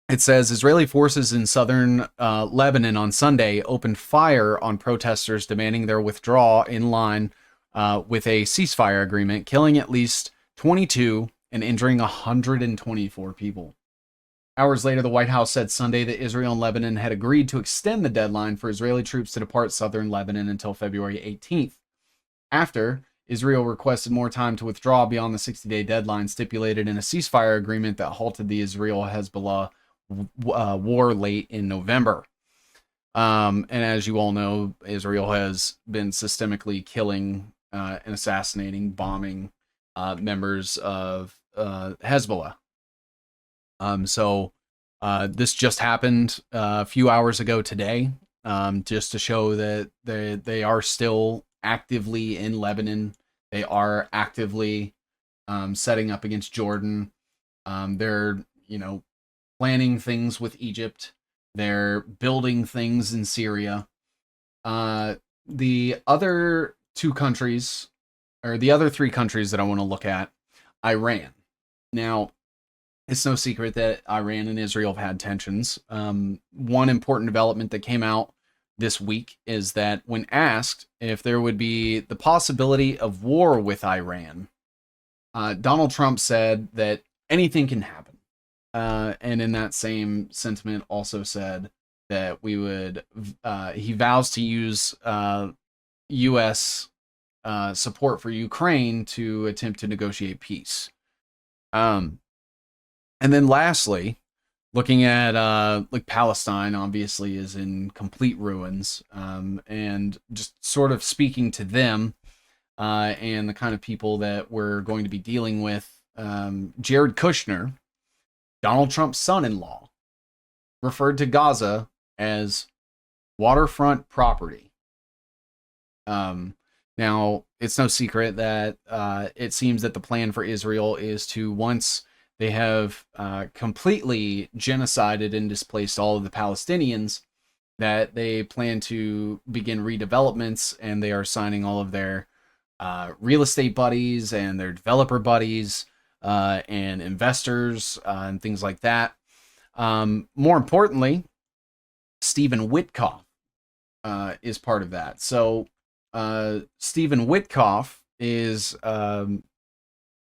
it says Israeli forces in southern Lebanon on Sunday opened fire on protesters demanding their withdrawal in line with a ceasefire agreement, killing at least 22 and injuring 124 people. Hours later, the White House said Sunday that Israel and Lebanon had agreed to extend the deadline for Israeli troops to depart southern Lebanon until February 18th. After, Israel requested more time to withdraw beyond the 60-day deadline stipulated in a ceasefire agreement that halted the Israel-Hezbollah war late in November. And as you all know, Israel has been systemically killing and assassinating, bombing members of Hezbollah. So this just happened a few hours ago today, just to show that they are still actively in Lebanon. They are actively setting up against Jordan. They're, planning things with Egypt. They're building things in Syria. The other two countries, or the other three countries that I want to look at, Iran. Now, it's no secret that Iran and Israel have had tensions. One important development that came out this week is that when asked if there would be the possibility of war with Iran, Donald Trump said that anything can happen. And in that same sentiment also said that he vows to use U.S. Support for Ukraine to attempt to negotiate peace. And then lastly, looking at like Palestine, obviously is in complete ruins, and just sort of speaking to them and the kind of people that we're going to be dealing with. Jared Kushner, Donald Trump's son-in-law, referred to Gaza as waterfront property. Now, it's no secret that it seems that the plan for Israel is to, once they have completely genocided and displaced all of the Palestinians, that they plan to begin redevelopments, and they are signing all of their real estate buddies and their developer buddies and investors and things like that. More importantly, Stephen Witkoff is part of that. So Stephen Witkoff is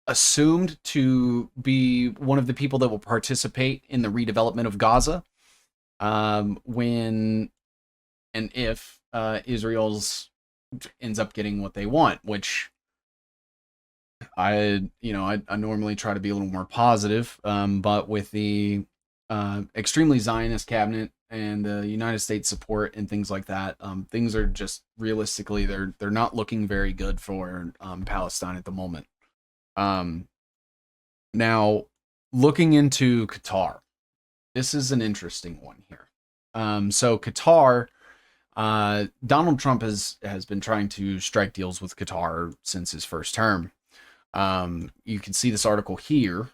assumed to be one of the people that will participate in the redevelopment of Gaza. when and if Israel's ends up getting what they want, which I normally try to be a little more positive, but with the extremely Zionist cabinet and the United States support and things like that, things are just realistically they're not looking very good for Palestine at the moment. Um, Now, looking into Qatar, this is an interesting one here. So Qatar, Donald Trump has been trying to strike deals with Qatar since his first term. You can see this article here,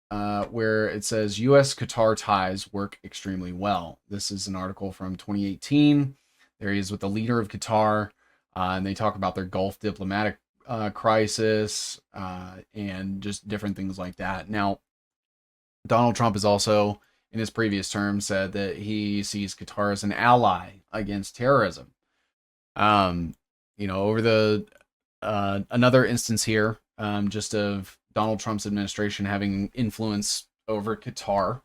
where it says U.S. Qatar ties work extremely well. This is an article from 2018. There he is with the leader of Qatar, and they talk about their Gulf diplomatic crisis and just different things like that. Now, Donald Trump has also, in his previous term, said that he sees Qatar as an ally against terrorism. Um, over the another instance here, just of Donald Trump's administration having influence over Qatar.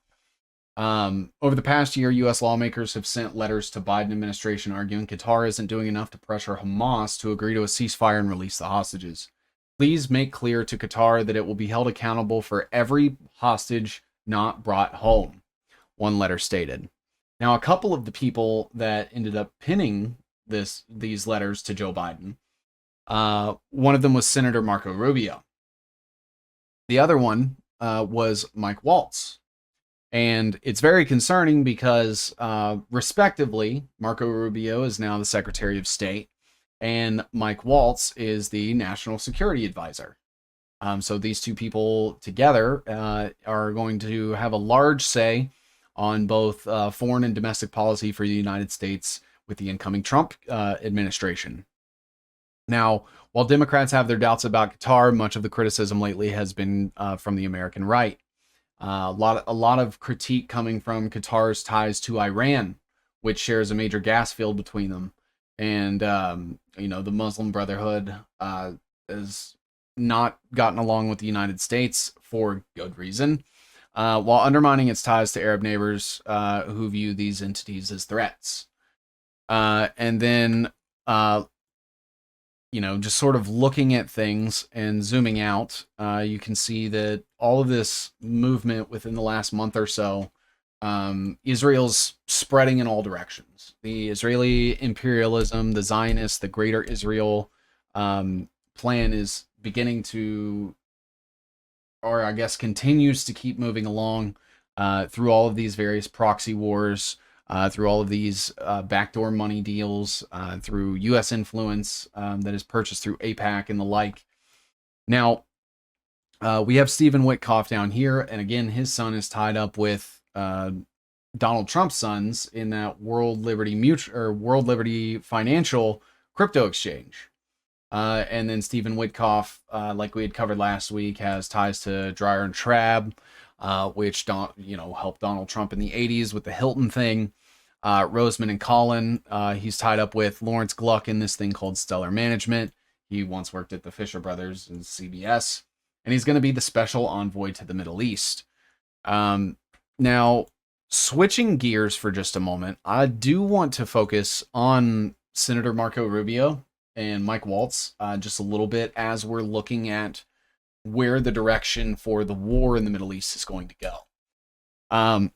Over the past year, U.S. lawmakers have sent letters to Biden administration arguing Qatar isn't doing enough to pressure Hamas to agree to a ceasefire and release the hostages. Please make clear to Qatar that it will be held accountable for every hostage not brought home, one letter stated. Now, a couple of the people that ended up pinning these letters to Joe Biden, one of them was Senator Marco Rubio. The other one was Mike Waltz. And it's very concerning because, respectively, Marco Rubio is now the Secretary of State, and Mike Waltz is the National Security Advisor. So these two people together are going to have a large say on both foreign and domestic policy for the United States with the incoming Trump administration. Now, while Democrats have their doubts about Qatar, much of the criticism lately has been from the American right. A lot of critique coming from Qatar's ties to Iran, which shares a major gas field between them, and the Muslim Brotherhood has not gotten along with the United States for good reason, while undermining its ties to Arab neighbors who view these entities as threats. And then just sort of looking at things and zooming out, you can see that all of this movement within the last month or so, Israel's spreading in all directions. The Israeli imperialism, the Zionist, the Greater Israel plan is beginning to, or I guess continues to keep moving along through all of these various proxy wars, through all of these backdoor money deals, through U.S. influence that is purchased through AIPAC and the like. Now, we have Stephen Witkoff down here, and again, his son is tied up with Donald Trump's sons in that World Liberty Financial crypto exchange. And then Stephen Witkoff, like we had covered last week, has ties to Dreyer and Trabb, which helped Donald Trump in the 80s with the Hilton thing. Roseman and Collin, he's tied up with Lawrence Gluck in this thing called Stellar Management. He once worked at the Fisher Brothers and CBS, and he's going to be the special envoy to the Middle East. Now, switching gears for just a moment, I do want to focus on Senator Marco Rubio and Mike Waltz just a little bit as we're looking at where the direction for the war in the Middle East is going to go. And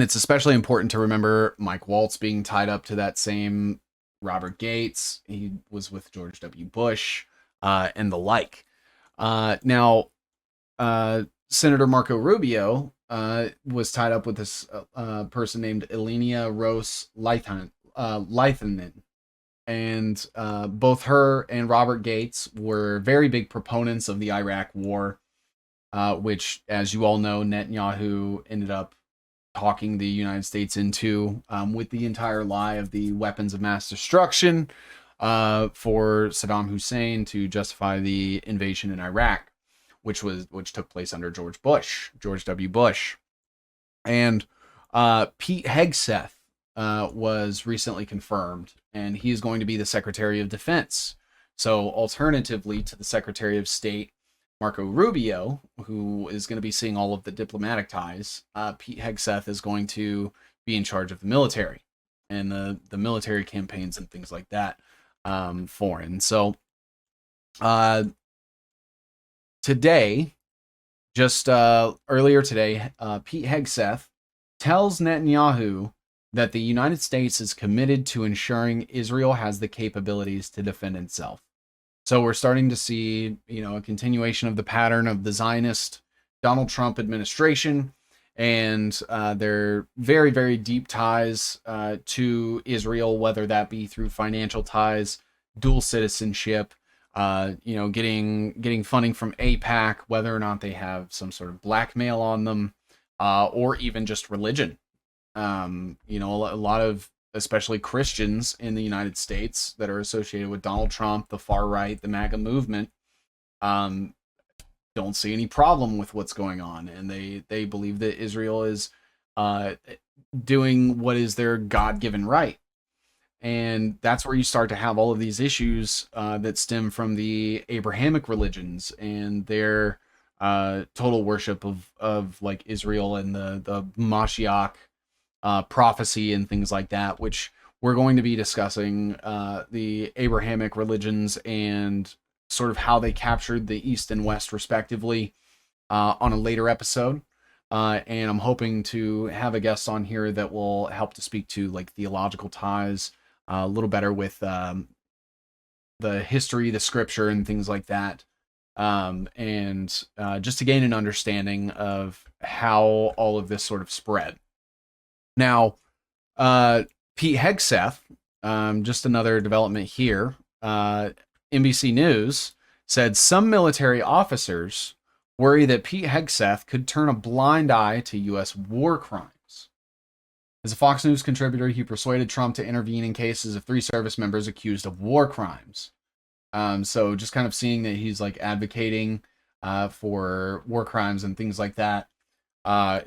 it's especially important to remember Mike Waltz being tied up to that same Robert Gates. He was with George W. Bush and the like. Now, Senator Marco Rubio was tied up with this person named Elenia Rose Leithanen. And both her and Robert Gates were very big proponents of the Iraq war, which, as you all know, Netanyahu ended up talking the United States into with the entire lie of the weapons of mass destruction for Saddam Hussein to justify the invasion in Iraq, which took place under George W. Bush. And Pete Hegseth was recently confirmed, and he is going to be the Secretary of Defense. So alternatively to the Secretary of State, Marco Rubio, who is going to be seeing all of the diplomatic ties, Pete Hegseth is going to be in charge of the military and the military campaigns and things like that, foreign. So today, just earlier today, Pete Hegseth tells Netanyahu that the United States is committed to ensuring Israel has the capabilities to defend itself. So we're starting to see, a continuation of the pattern of the Zionist Donald Trump administration and their very, very deep ties to Israel, whether that be through financial ties, dual citizenship, getting funding from AIPAC, whether or not they have some sort of blackmail on them, or even just religion. A lot of especially Christians in the United States that are associated with Donald Trump, the far right, the MAGA movement, don't see any problem with what's going on, and they believe that Israel is doing what is their God-given right. And that's where you start to have all of these issues that stem from the Abrahamic religions and their total worship of like Israel and the Mashiach prophecy and things like that, which we're going to be discussing the Abrahamic religions and sort of how they captured the East and West respectively on a later episode. And I'm hoping to have a guest on here that will help to speak to like theological ties a little better with the history, the scripture, and things like that. And just to gain an understanding of how all of this sort of spread. Now, Pete Hegseth, just another development here, NBC News said some military officers worry that Pete Hegseth could turn a blind eye to U.S. war crimes. As a Fox News contributor, he persuaded Trump to intervene in cases of 3 service members accused of war crimes. So just kind of seeing that he's like advocating for war crimes and things like that.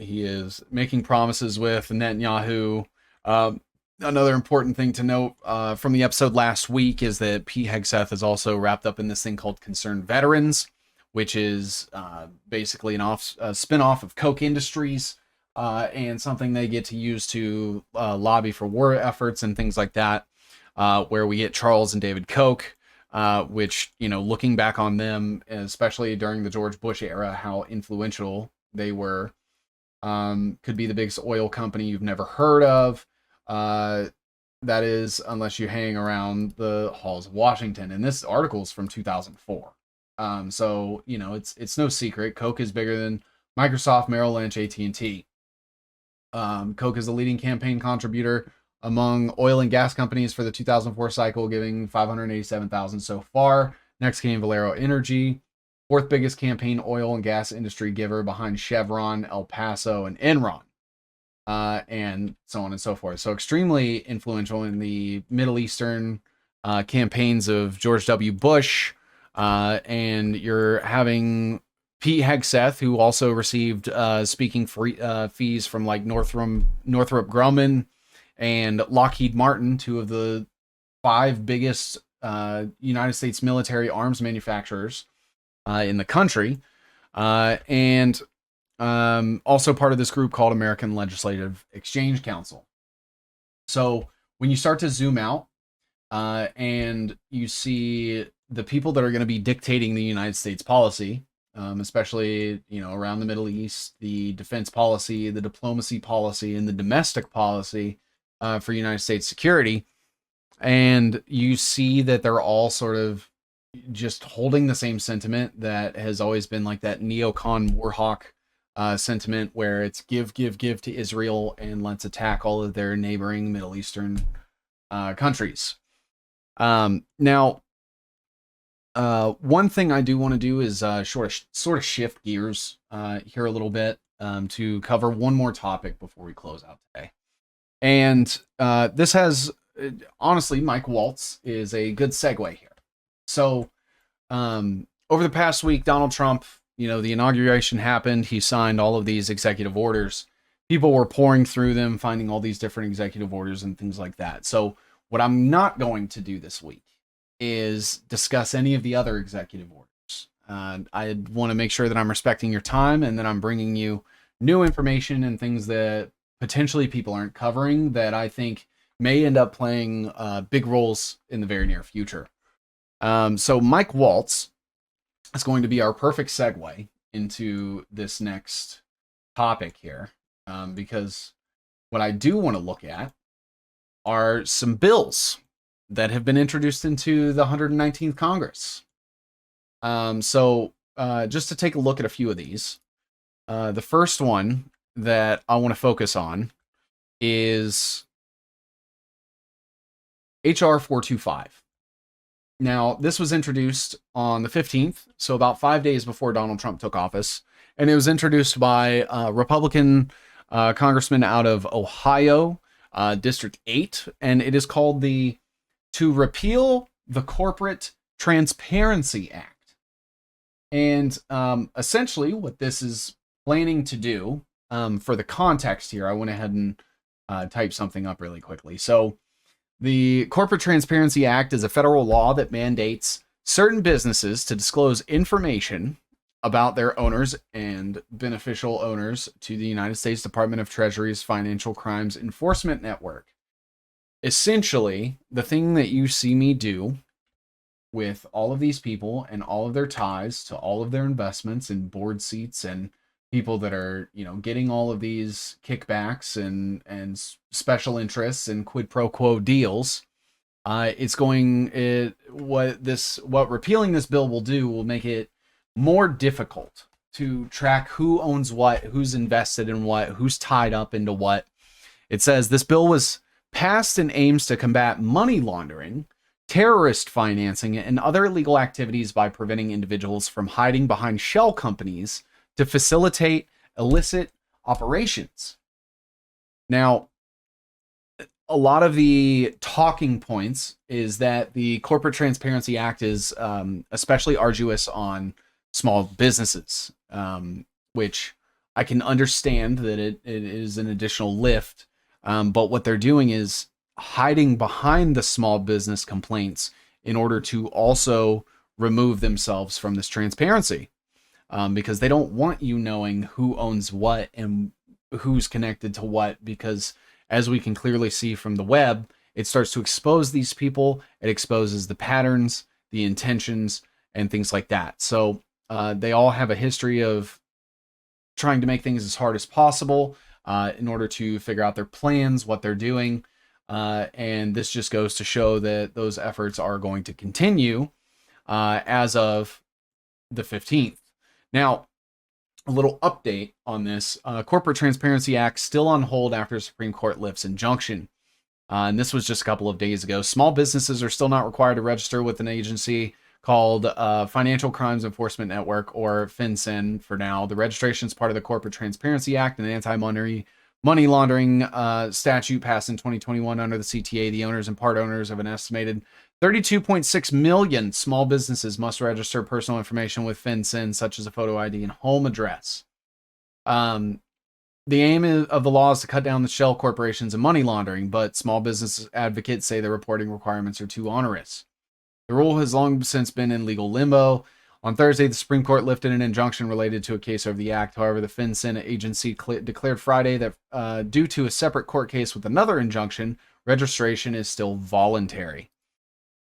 He is making promises with Netanyahu. Another important thing to note from the episode last week is that Pete Hegseth is also wrapped up in this thing called Concerned Veterans, which is basically a spin-off of Koch Industries and something they get to use to lobby for war efforts and things like that, where we get Charles and David Koch, which, looking back on them, especially during the George Bush era, how influential they were. Could be the biggest oil company you've never heard of. That is, unless you hang around the halls of Washington. And this article is from 2004. So, it's no secret. Koch is bigger than Microsoft, Merrill Lynch, AT&T. Koch is the leading campaign contributor among oil and gas companies for the 2004 cycle, giving $587,000 so far. Next came Valero Energy, 4th biggest campaign oil and gas industry giver behind Chevron, El Paso, and Enron, and so on and so forth. So extremely influential in the Middle Eastern campaigns of George W. Bush, and you're having Pete Hegseth, who also received speaking fees from like Northrop Grumman and Lockheed Martin, 2 of the 5 biggest United States military arms manufacturers in the country, and also part of this group called American Legislative Exchange Council. So when you start to zoom out and you see the people that are going to be dictating the United States policy, especially around the Middle East, the defense policy, the diplomacy policy, and the domestic policy for United States security, and you see that they're all sort of just holding the same sentiment that has always been like that neocon warhawk sentiment, where it's give to Israel and let's attack all of their neighboring Middle Eastern countries. Now, one thing I do want to do is sort of shift gears here a little bit to cover one more topic before we close out today. And this has, honestly, Mike Waltz is a good segue here. So, over the past week, Donald Trump, the inauguration happened. He signed all of these executive orders. People were pouring through them, finding all these different executive orders and things like that. So what I'm not going to do this week is discuss any of the other executive orders. I want to make sure that I'm respecting your time and that I'm bringing you new information and things that potentially people aren't covering that I think may end up playing big roles in the very near future. So Mike Waltz is going to be our perfect segue into this next topic here, because what I do want to look at are some bills that have been introduced into the 119th Congress. Just to take a look at a few of these, the first one that I want to focus on is HR 425. Now, this was introduced on the 15th, so about 5 days before Donald Trump took office, and it was introduced by a Republican congressman out of Ohio, District 8, and it is called the To Repeal the Corporate Transparency Act. And essentially what this is planning to do, for the context here, I went ahead and typed something up really quickly. So the Corporate Transparency Act is a federal law that mandates certain businesses to disclose information about their owners and beneficial owners to the United States Department of Treasury's Financial Crimes Enforcement Network. Essentially, the thing that you see me do with all of these people and all of their ties to all of their investments and board seats and people that are, getting all of these kickbacks and special interests and quid pro quo deals. What repealing this bill will do will make it more difficult to track who owns what, who's invested in what, who's tied up into what. It says this bill was passed and aims to combat money laundering, terrorist financing, and other illegal activities by preventing individuals from hiding behind shell companies to facilitate illicit operations. Now, a lot of the talking points is that the Corporate Transparency Act is especially arduous on small businesses, which I can understand that it is an additional lift. But what they're doing is hiding behind the small business complaints in order to also remove themselves from this transparency. Because they don't want you knowing who owns what and who's connected to what, because as we can clearly see from the web, it starts to expose these people. It exposes the patterns, the intentions, and things like that. So they all have a history of trying to make things as hard as possible in order to figure out their plans, what they're doing. And this just goes to show that those efforts are going to continue as of the 15th. Now, a little update on this. Corporate Transparency Act still on hold after Supreme Court lifts injunction. And this was just a couple of days ago. Small businesses are still not required to register with an agency called Financial Crimes Enforcement Network, or FinCEN for now. The registration is part of the Corporate Transparency Act, an anti-money laundering statute passed in 2021 under the CTA. The owners and part owners of an estimated 32.6 million small businesses must register personal information with FinCEN, such as a photo ID and home address. The aim of the law is to cut down the shell corporations and money laundering, but small business advocates say the reporting requirements are too onerous. The rule has long since been in legal limbo. On Thursday, the Supreme Court lifted an injunction related to a case over the act. However, the FinCEN agency declared Friday that due to a separate court case with another injunction, registration is still voluntary.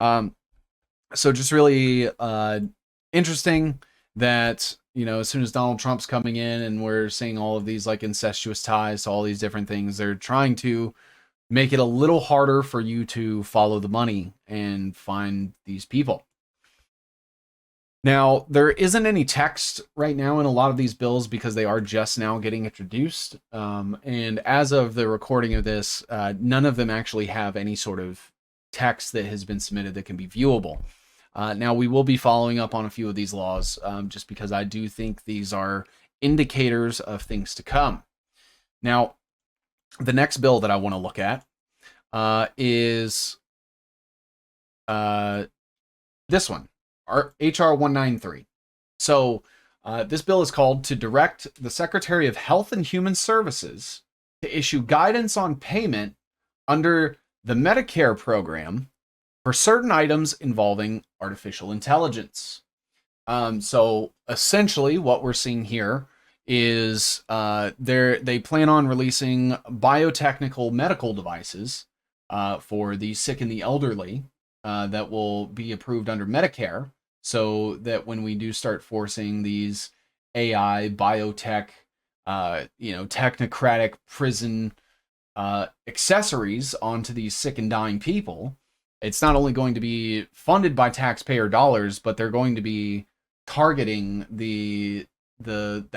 So just really interesting that, as soon as Donald Trump's coming in and we're seeing all of these like incestuous ties to all these different things, they're trying to make it a little harder for you to follow the money and find these people. Now, there isn't any text right now in a lot of these bills because they are just now getting introduced. And as of the recording of this, none of them actually have any sort of text that has been submitted that can be viewable. Now, we will be following up on a few of these laws just because I do think these are indicators of things to come. Now, the next bill that I want to look at is this one, HR 193. So this bill is called to direct the Secretary of Health and Human Services to issue guidance on payment under the Medicare program for certain items involving artificial intelligence. So essentially, what we're seeing here is they plan on releasing biotechnical medical devices for the sick and the elderly that will be approved under Medicare, so that when we do start forcing these AI biotech, technocratic prison accessories onto these sick and dying people, it's not only going to be funded by taxpayer dollars, but they're going to be targeting the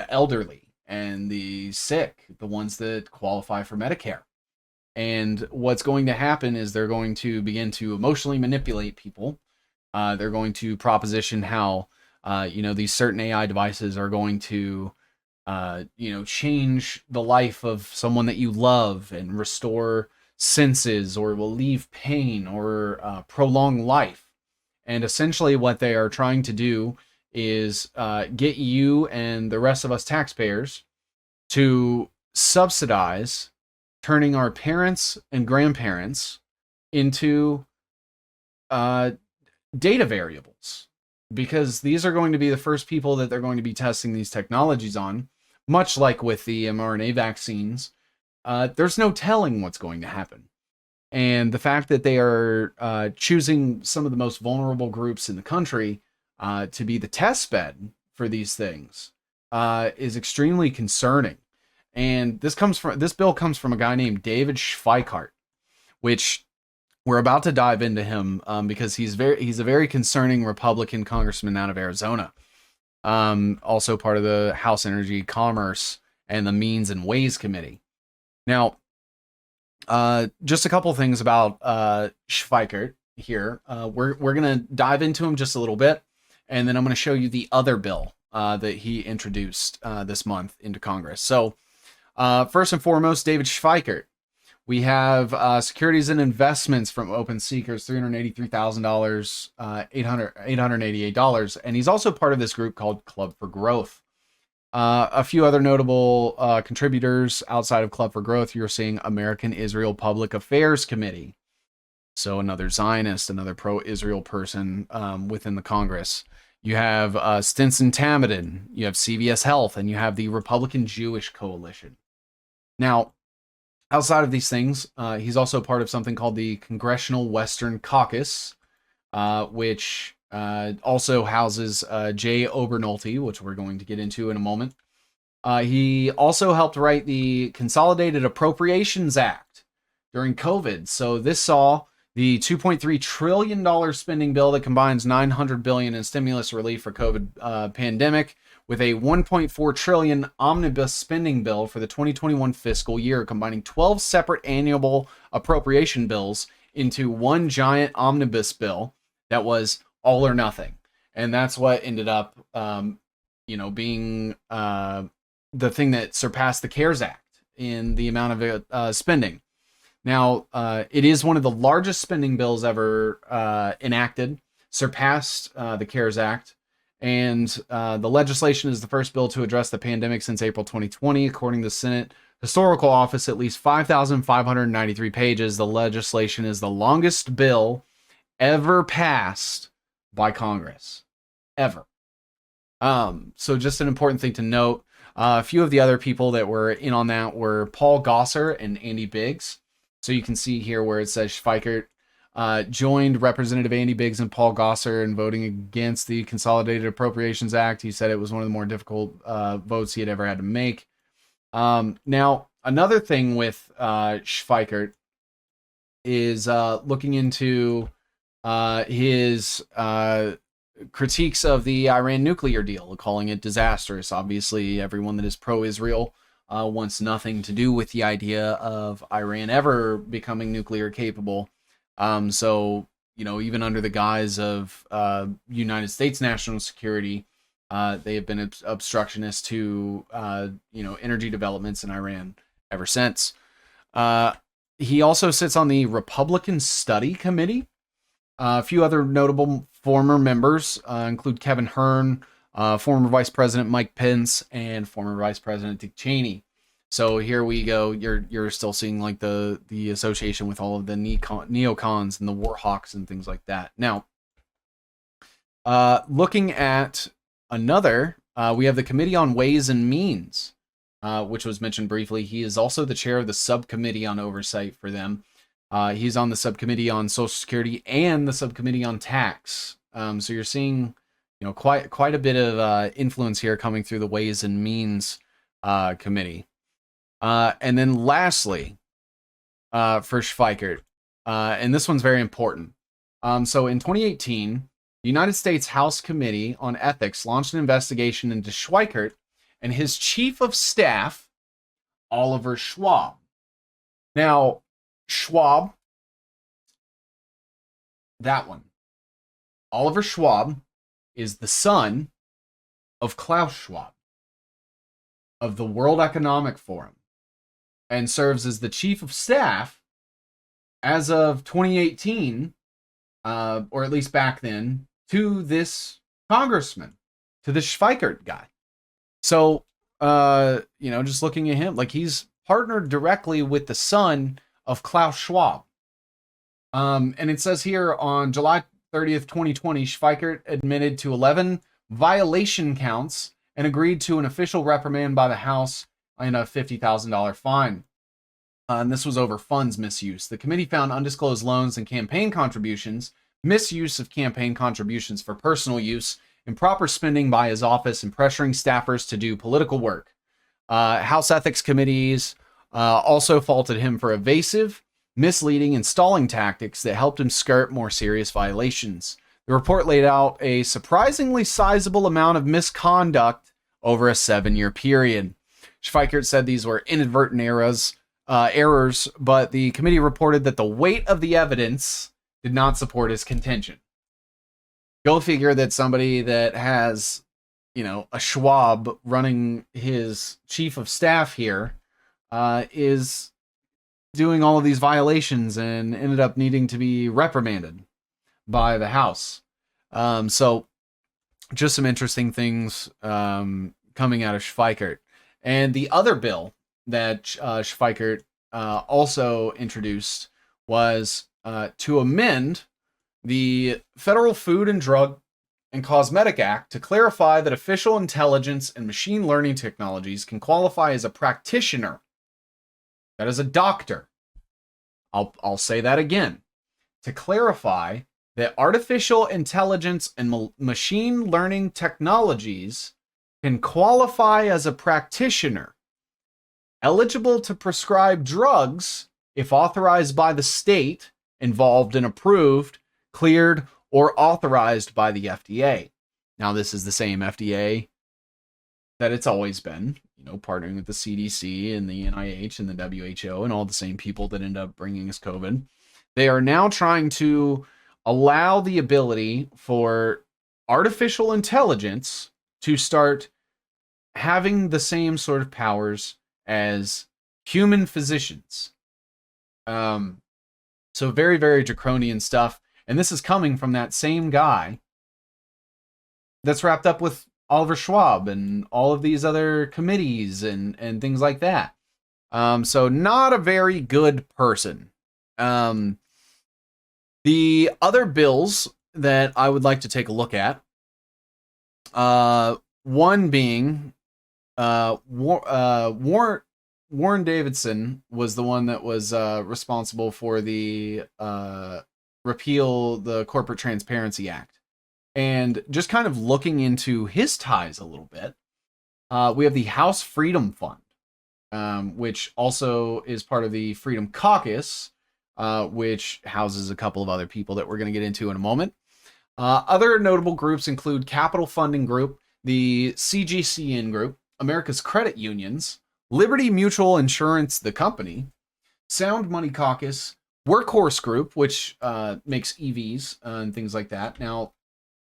elderly and the sick, the ones that qualify for Medicare. And what's going to happen is they're going to begin to emotionally manipulate people. They're going to proposition how these certain AI devices are going to change the life of someone that you love and restore senses, or will leave pain, or prolong life. And essentially, what they are trying to do is get you and the rest of us taxpayers to subsidize turning our parents and grandparents into uh, data variables, because these are going to be the first people that they're going to be testing these technologies on. Much like with the mRNA vaccines, there's no telling what's going to happen. And the fact that they are choosing some of the most vulnerable groups in the country to be the test bed for these things is extremely concerning. And this bill comes from a guy named David Schweikart, which we're about to dive into him because he's a very concerning Republican congressman out of Arizona. Also part of the House Energy, Commerce, and the Means and Ways Committee. Now, just a couple things about Schweikart here. We're gonna dive into him just a little bit, and then I'm gonna show you the other bill that he introduced this month into Congress. So, first and foremost, David Schweikart. We have securities and investments from open seekers, $383,000, $888, and he's also part of this group called Club for Growth. A few other notable contributors outside of Club for Growth, you're seeing American Israel Public Affairs Committee. So another Zionist, another pro-Israel person within the Congress. You have Stinson Tamadin, you have CVS Health, and you have the Republican Jewish Coalition. Now, outside of these things, he's also part of something called the Congressional Western Caucus, which also houses Jay Obernolte, which we're going to get into in a moment. He also helped write the Consolidated Appropriations Act during COVID. So this saw the $2.3 trillion spending bill that combines $900 billion in stimulus relief for COVID pandemic with a $1.4 trillion omnibus spending bill for the 2021 fiscal year, combining 12 separate annual appropriation bills into one giant omnibus bill that was all or nothing. And that's what ended up, being the thing that surpassed the CARES Act in the amount of spending. Now, it is one of the largest spending bills ever enacted, surpassed the CARES Act. And the legislation is the first bill to address the pandemic since April 2020. According to the Senate Historical Office, at least 5,593 pages. The legislation is the longest bill ever passed by Congress. Ever. So just an important thing to note. A few of the other people that were in on that were Paul Gosar and Andy Biggs. So you can see here where it says Schweikart joined Representative Andy Biggs and Paul Gosar in voting against the Consolidated Appropriations Act. He said it was one of the more difficult votes he had ever had to make. Now, another thing with Schweikart is looking into his critiques of the Iran nuclear deal, calling it disastrous. Obviously, everyone that is pro-Israel wants nothing to do with the idea of Iran ever becoming nuclear capable. So, even under the guise of United States national security, they have been obstructionist to, energy developments in Iran ever since. He also sits on the Republican Study Committee. A few other notable former members include Kevin Hern, former Vice President Mike Pence, and former Vice President Dick Cheney. So here we go. You're still seeing like the association with all of the neocons and the war hawks and things like that. Now, looking at We have the Committee on Ways and Means, which was mentioned briefly. He is also the chair of the subcommittee on oversight for them. He's on the subcommittee on Social Security and the subcommittee on tax. So you're seeing, quite a bit of influence here coming through the Ways and Means committee. And then lastly, for Schweikert, and this one's very important. So in 2018, the United States House Committee on Ethics launched an investigation into Schweikert and his chief of staff, Oliver Schwab. Now, Schwab, that one. Oliver Schwab is the son of Klaus Schwab of the World Economic Forum and serves as the chief of staff as of 2018, or at least back then, to this congressman, to the Schweikert guy. So, just looking at him, like he's partnered directly with the son of Klaus Schwab. And it says here on July 30th, 2020, Schweikert admitted to 11 violation counts and agreed to an official reprimand by the House and a $50,000 fine. And this was over funds misuse. The committee found undisclosed loans and campaign contributions, misuse of campaign contributions for personal use, improper spending by his office, and pressuring staffers to do political work. House ethics committees also faulted him for evasive, misleading, and stalling tactics that helped him skirt more serious violations. The report laid out a surprisingly sizable amount of misconduct over a 7-year period. Schweikert said these were inadvertent errors, but the committee reported that the weight of the evidence did not support his contention. Go figure that somebody that has, a Schwab running his chief of staff here is doing all of these violations and ended up needing to be reprimanded by the House. So just some interesting things coming out of Schweikert. And the other bill that Schweikert also introduced was to amend the Federal Food and Drug and Cosmetic Act to clarify that artificial intelligence and machine learning technologies can qualify as a practitioner. That is a doctor. I'll say that again. To clarify that artificial intelligence and machine learning technologies can qualify as a practitioner, eligible to prescribe drugs if authorized by the state involved and approved, cleared, or authorized by the FDA. Now, this is the same FDA that it's always been, partnering with the CDC and the NIH and the WHO and all the same people that end up bringing us COVID. They are now trying to allow the ability for artificial intelligence to start having the same sort of powers as human physicians. So very, very draconian stuff. And this is coming from that same guy that's wrapped up with Oliver Schwab and all of these other committees and things like that. So not a very good person. The other bills that I would like to take a look at, one being Warren Davidson was the one that was responsible for the repeal the Corporate Transparency Act. And just kind of looking into his ties a little bit, we have the House Freedom Fund, which also is part of the Freedom Caucus, which houses a couple of other people that we're going to get into in a moment. Other notable groups include Capital Funding Group, the CGCN Group, America's Credit Unions, Liberty Mutual Insurance, the company, Sound Money Caucus, Workhorse Group, which makes EVs and things like that. Now,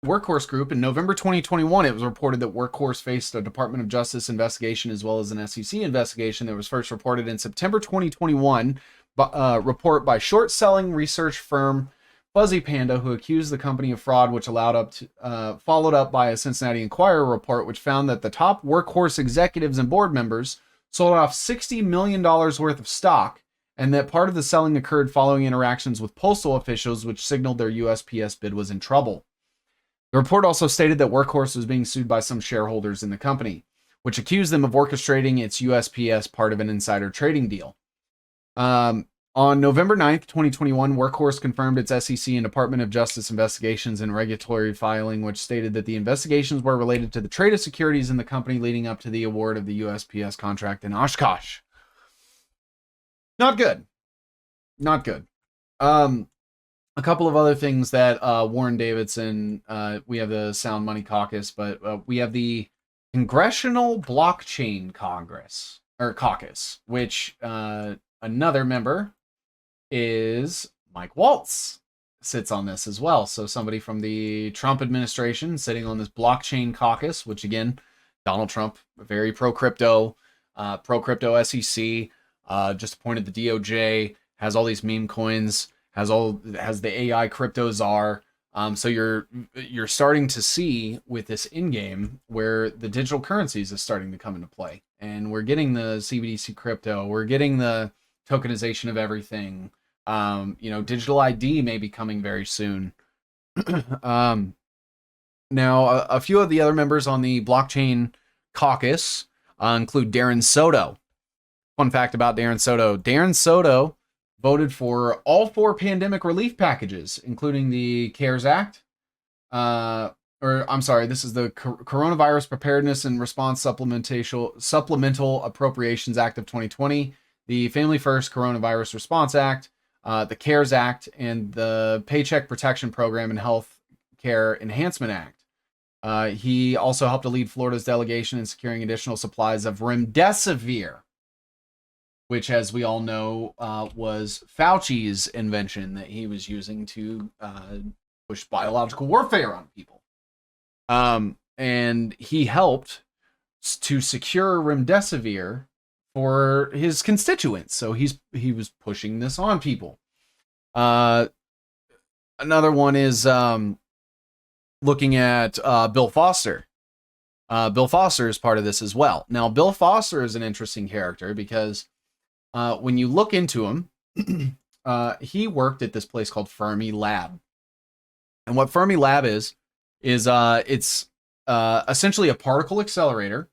Workhorse Group, in November 2021, it was reported that Workhorse faced a Department of Justice investigation as well as an SEC investigation that was first reported in September 2021, report by short-selling research firm Fuzzy Panda, who accused the company of fraud, which followed up by a Cincinnati Enquirer report, which found that the top Workhorse executives and board members sold off $60 million worth of stock, and that part of the selling occurred following interactions with postal officials, which signaled their USPS bid was in trouble. The report also stated that Workhorse was being sued by some shareholders in the company, which accused them of orchestrating its USPS part of an insider trading deal. On November 9th, 2021, Workhorse confirmed its SEC and Department of Justice investigations and regulatory filing, which stated that the investigations were related to the trade of securities in the company leading up to the award of the USPS contract in Oshkosh. Not good. Not good. A couple of other things that Warren Davidson, we have the Sound Money Caucus, but we have the Congressional Blockchain Caucus, which another member is Mike Waltz sits on this as well. So somebody from the Trump administration sitting on this blockchain caucus, which again, Donald Trump, very pro-crypto SEC, just appointed the DOJ, has all these meme coins, has the AI crypto czar. So you're starting to see with this in-game where the digital currencies is starting to come into play. And we're getting the CBDC crypto, we're getting the tokenization of everything. Digital ID may be coming very soon. Now, a few of the other members on the blockchain caucus include Darren Soto. Fun fact about Darren Soto. Darren Soto voted for all 4 pandemic relief packages, including the CARES Act. This is the Coronavirus Preparedness and Response Supplemental Appropriations Act of 2020, the Family First Coronavirus Response Act, the CARES Act, and the Paycheck Protection Program and Health Care Enhancement Act. He also helped to lead Florida's delegation in securing additional supplies of remdesivir, which, as we all know, was Fauci's invention that he was using to push biological warfare on people. And he helped to secure remdesivir for his constituents. So he was pushing this on people. Another one is looking at Bill Foster. Bill Foster is part of this as well. Now, Bill Foster is an interesting character because when you look into him, he worked at this place called Fermi Lab. And what Fermi Lab is it's essentially a particle accelerator.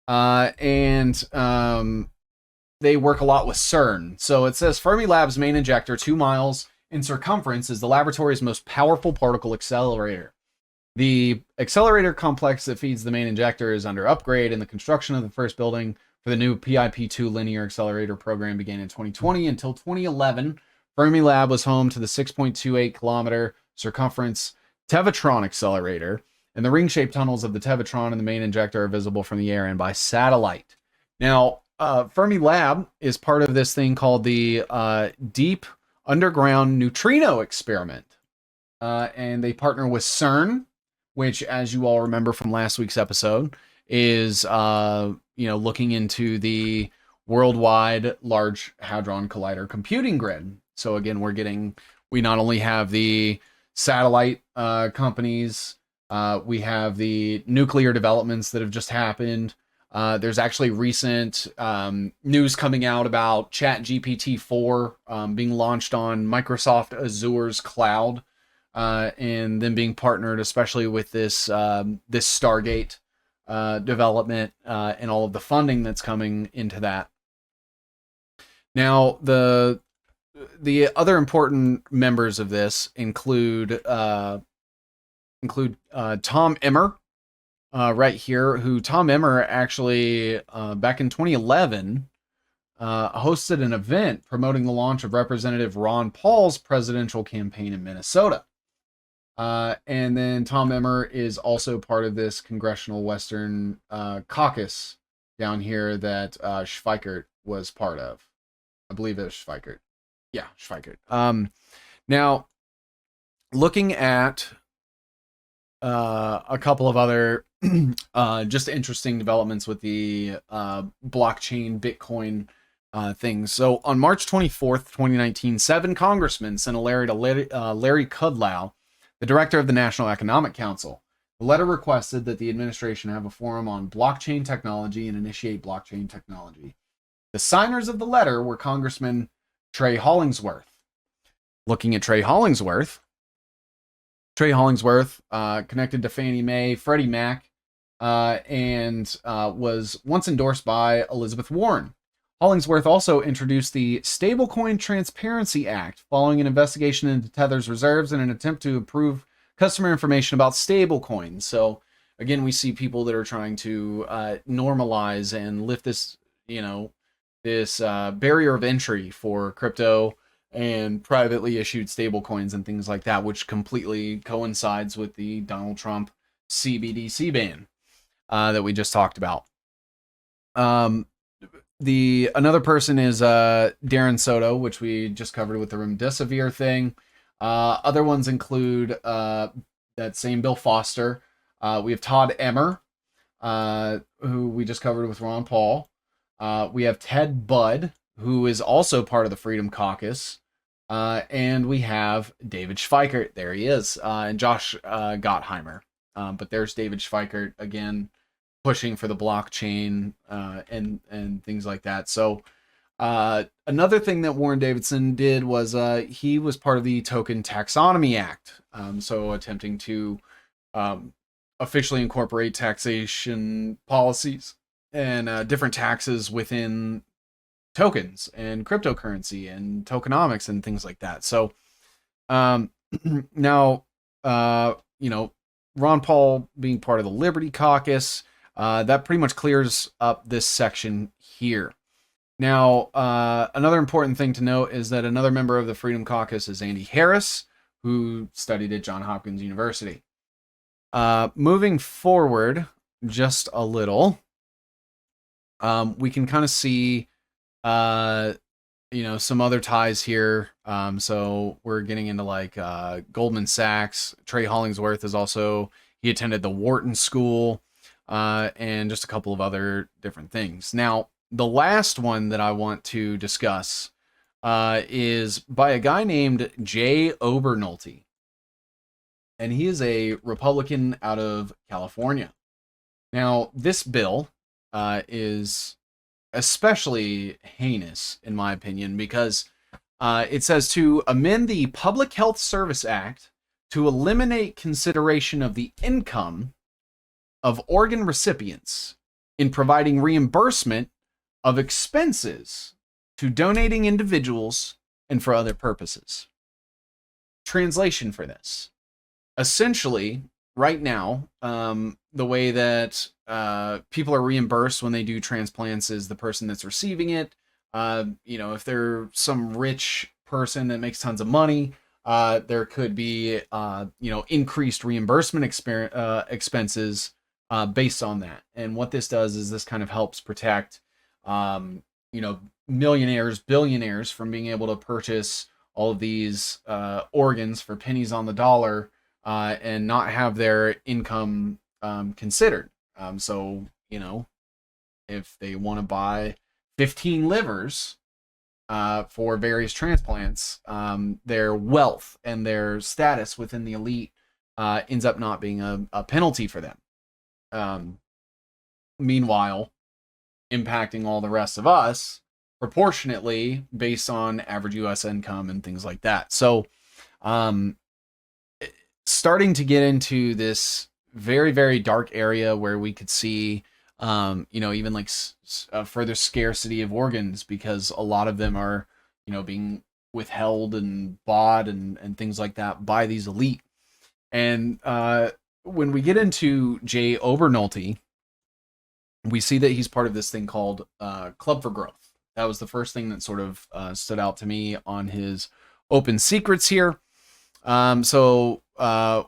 And they work a lot with CERN. So it says Fermi Lab's main injector, 2 miles in circumference, is the laboratory's most powerful particle accelerator. The accelerator complex that feeds the main injector is under upgrade, and the construction of the first building for the new PIP2 linear accelerator program began in 2020. Until 2011, Fermi Lab was home to the 6.28 kilometer circumference Tevatron accelerator, and the ring-shaped tunnels of the Tevatron and the main injector are visible from the air and by satellite. Now, Fermi Lab is part of this thing called the Deep Underground Neutrino Experiment, and they partner with CERN, which, as you all remember from last week's episode, is looking into the worldwide Large Hadron Collider computing grid. So again, we not only have the satellite companies, we have the nuclear developments that have just happened. There's actually recent news coming out about ChatGPT-4 being launched on Microsoft Azure's cloud, and then being partnered, especially with this Stargate development and all of the funding that's coming into that. Now, the other important members of this include Tom Emmer, right here, who Tom Emmer actually, back in 2011, hosted an event promoting the launch of Representative Ron Paul's presidential campaign in Minnesota. And then Tom Emmer is also part of this Congressional Western Caucus down here that Schweikert was part of. I believe it was Schweikert. Yeah, Schweikert. Now, looking at a couple of other just interesting developments with the blockchain, Bitcoin things. So on March 24th, 2019, 7 congressmen sent a letter to Larry Kudlow, the director of the National Economic Council. The letter requested that the administration have a forum on blockchain technology and initiate blockchain technology. The signers of the letter were Congressman Trey Hollingsworth. Looking at Trey Hollingsworth, Trey Hollingsworth, connected to Fannie Mae, Freddie Mac, and was once endorsed by Elizabeth Warren. Hollingsworth also introduced the Stablecoin Transparency Act following an investigation into Tether's reserves in an attempt to improve customer information about stablecoins. So, again, we see people that are trying to normalize and lift this, this barrier of entry for crypto and privately issued stablecoins and things like that, which completely coincides with the Donald Trump CBDC ban that we just talked about. The another person is Darren Soto, which we just covered with the remdesivir thing. Other ones include that same Bill Foster. We have Todd Emmer, who we just covered with Ron Paul. We have Ted Budd, who is also part of the Freedom Caucus. And we have David Schweikert. There he is. And Josh Gottheimer. But there's David Schweikert again, pushing for the blockchain and things like that. So another thing that Warren Davidson did was he was part of the Token Taxonomy Act. So attempting to officially incorporate taxation policies and different taxes within tokens and cryptocurrency and tokenomics and things like that. So now, Ron Paul being part of the Liberty Caucus, that pretty much clears up this section here. Now, another important thing to note is that another member of the Freedom Caucus is Andy Harris, who studied at Johns Hopkins University. Moving forward just a little, we can kind of see some other ties here. So we're getting into like Goldman Sachs. Trey Hollingsworth is also, he attended the Wharton School, and just a couple of other different things. Now, the last one that I want to discuss is by a guy named Jay Obernolte. And he is a Republican out of California. Now, this bill is especially heinous, in my opinion, because it says to amend the Public Health Service Act to eliminate consideration of the income of organ recipients in providing reimbursement of expenses to donating individuals and for other purposes. Translation for this. Essentially, right now, the way that people are reimbursed when they do transplants is the person that's receiving it. If they're some rich person that makes tons of money, there could be, increased reimbursement expenses based on that. And what this does is this kind of helps protect, millionaires, billionaires from being able to purchase all of these organs for pennies on the dollar and not have their income considered. So, if they want to buy 15 livers for various transplants, their wealth and their status within the elite ends up not being a penalty for them. Meanwhile, impacting all the rest of us proportionately based on average U.S. income and things like that. So, starting to get into this very, very dark area where we could see, even like a further scarcity of organs because a lot of them are, being withheld and bought and things like that by these elite. And when we get into Jay Obernolte, we see that he's part of this thing called Club for Growth. That was the first thing that sort of stood out to me on his open secrets here. So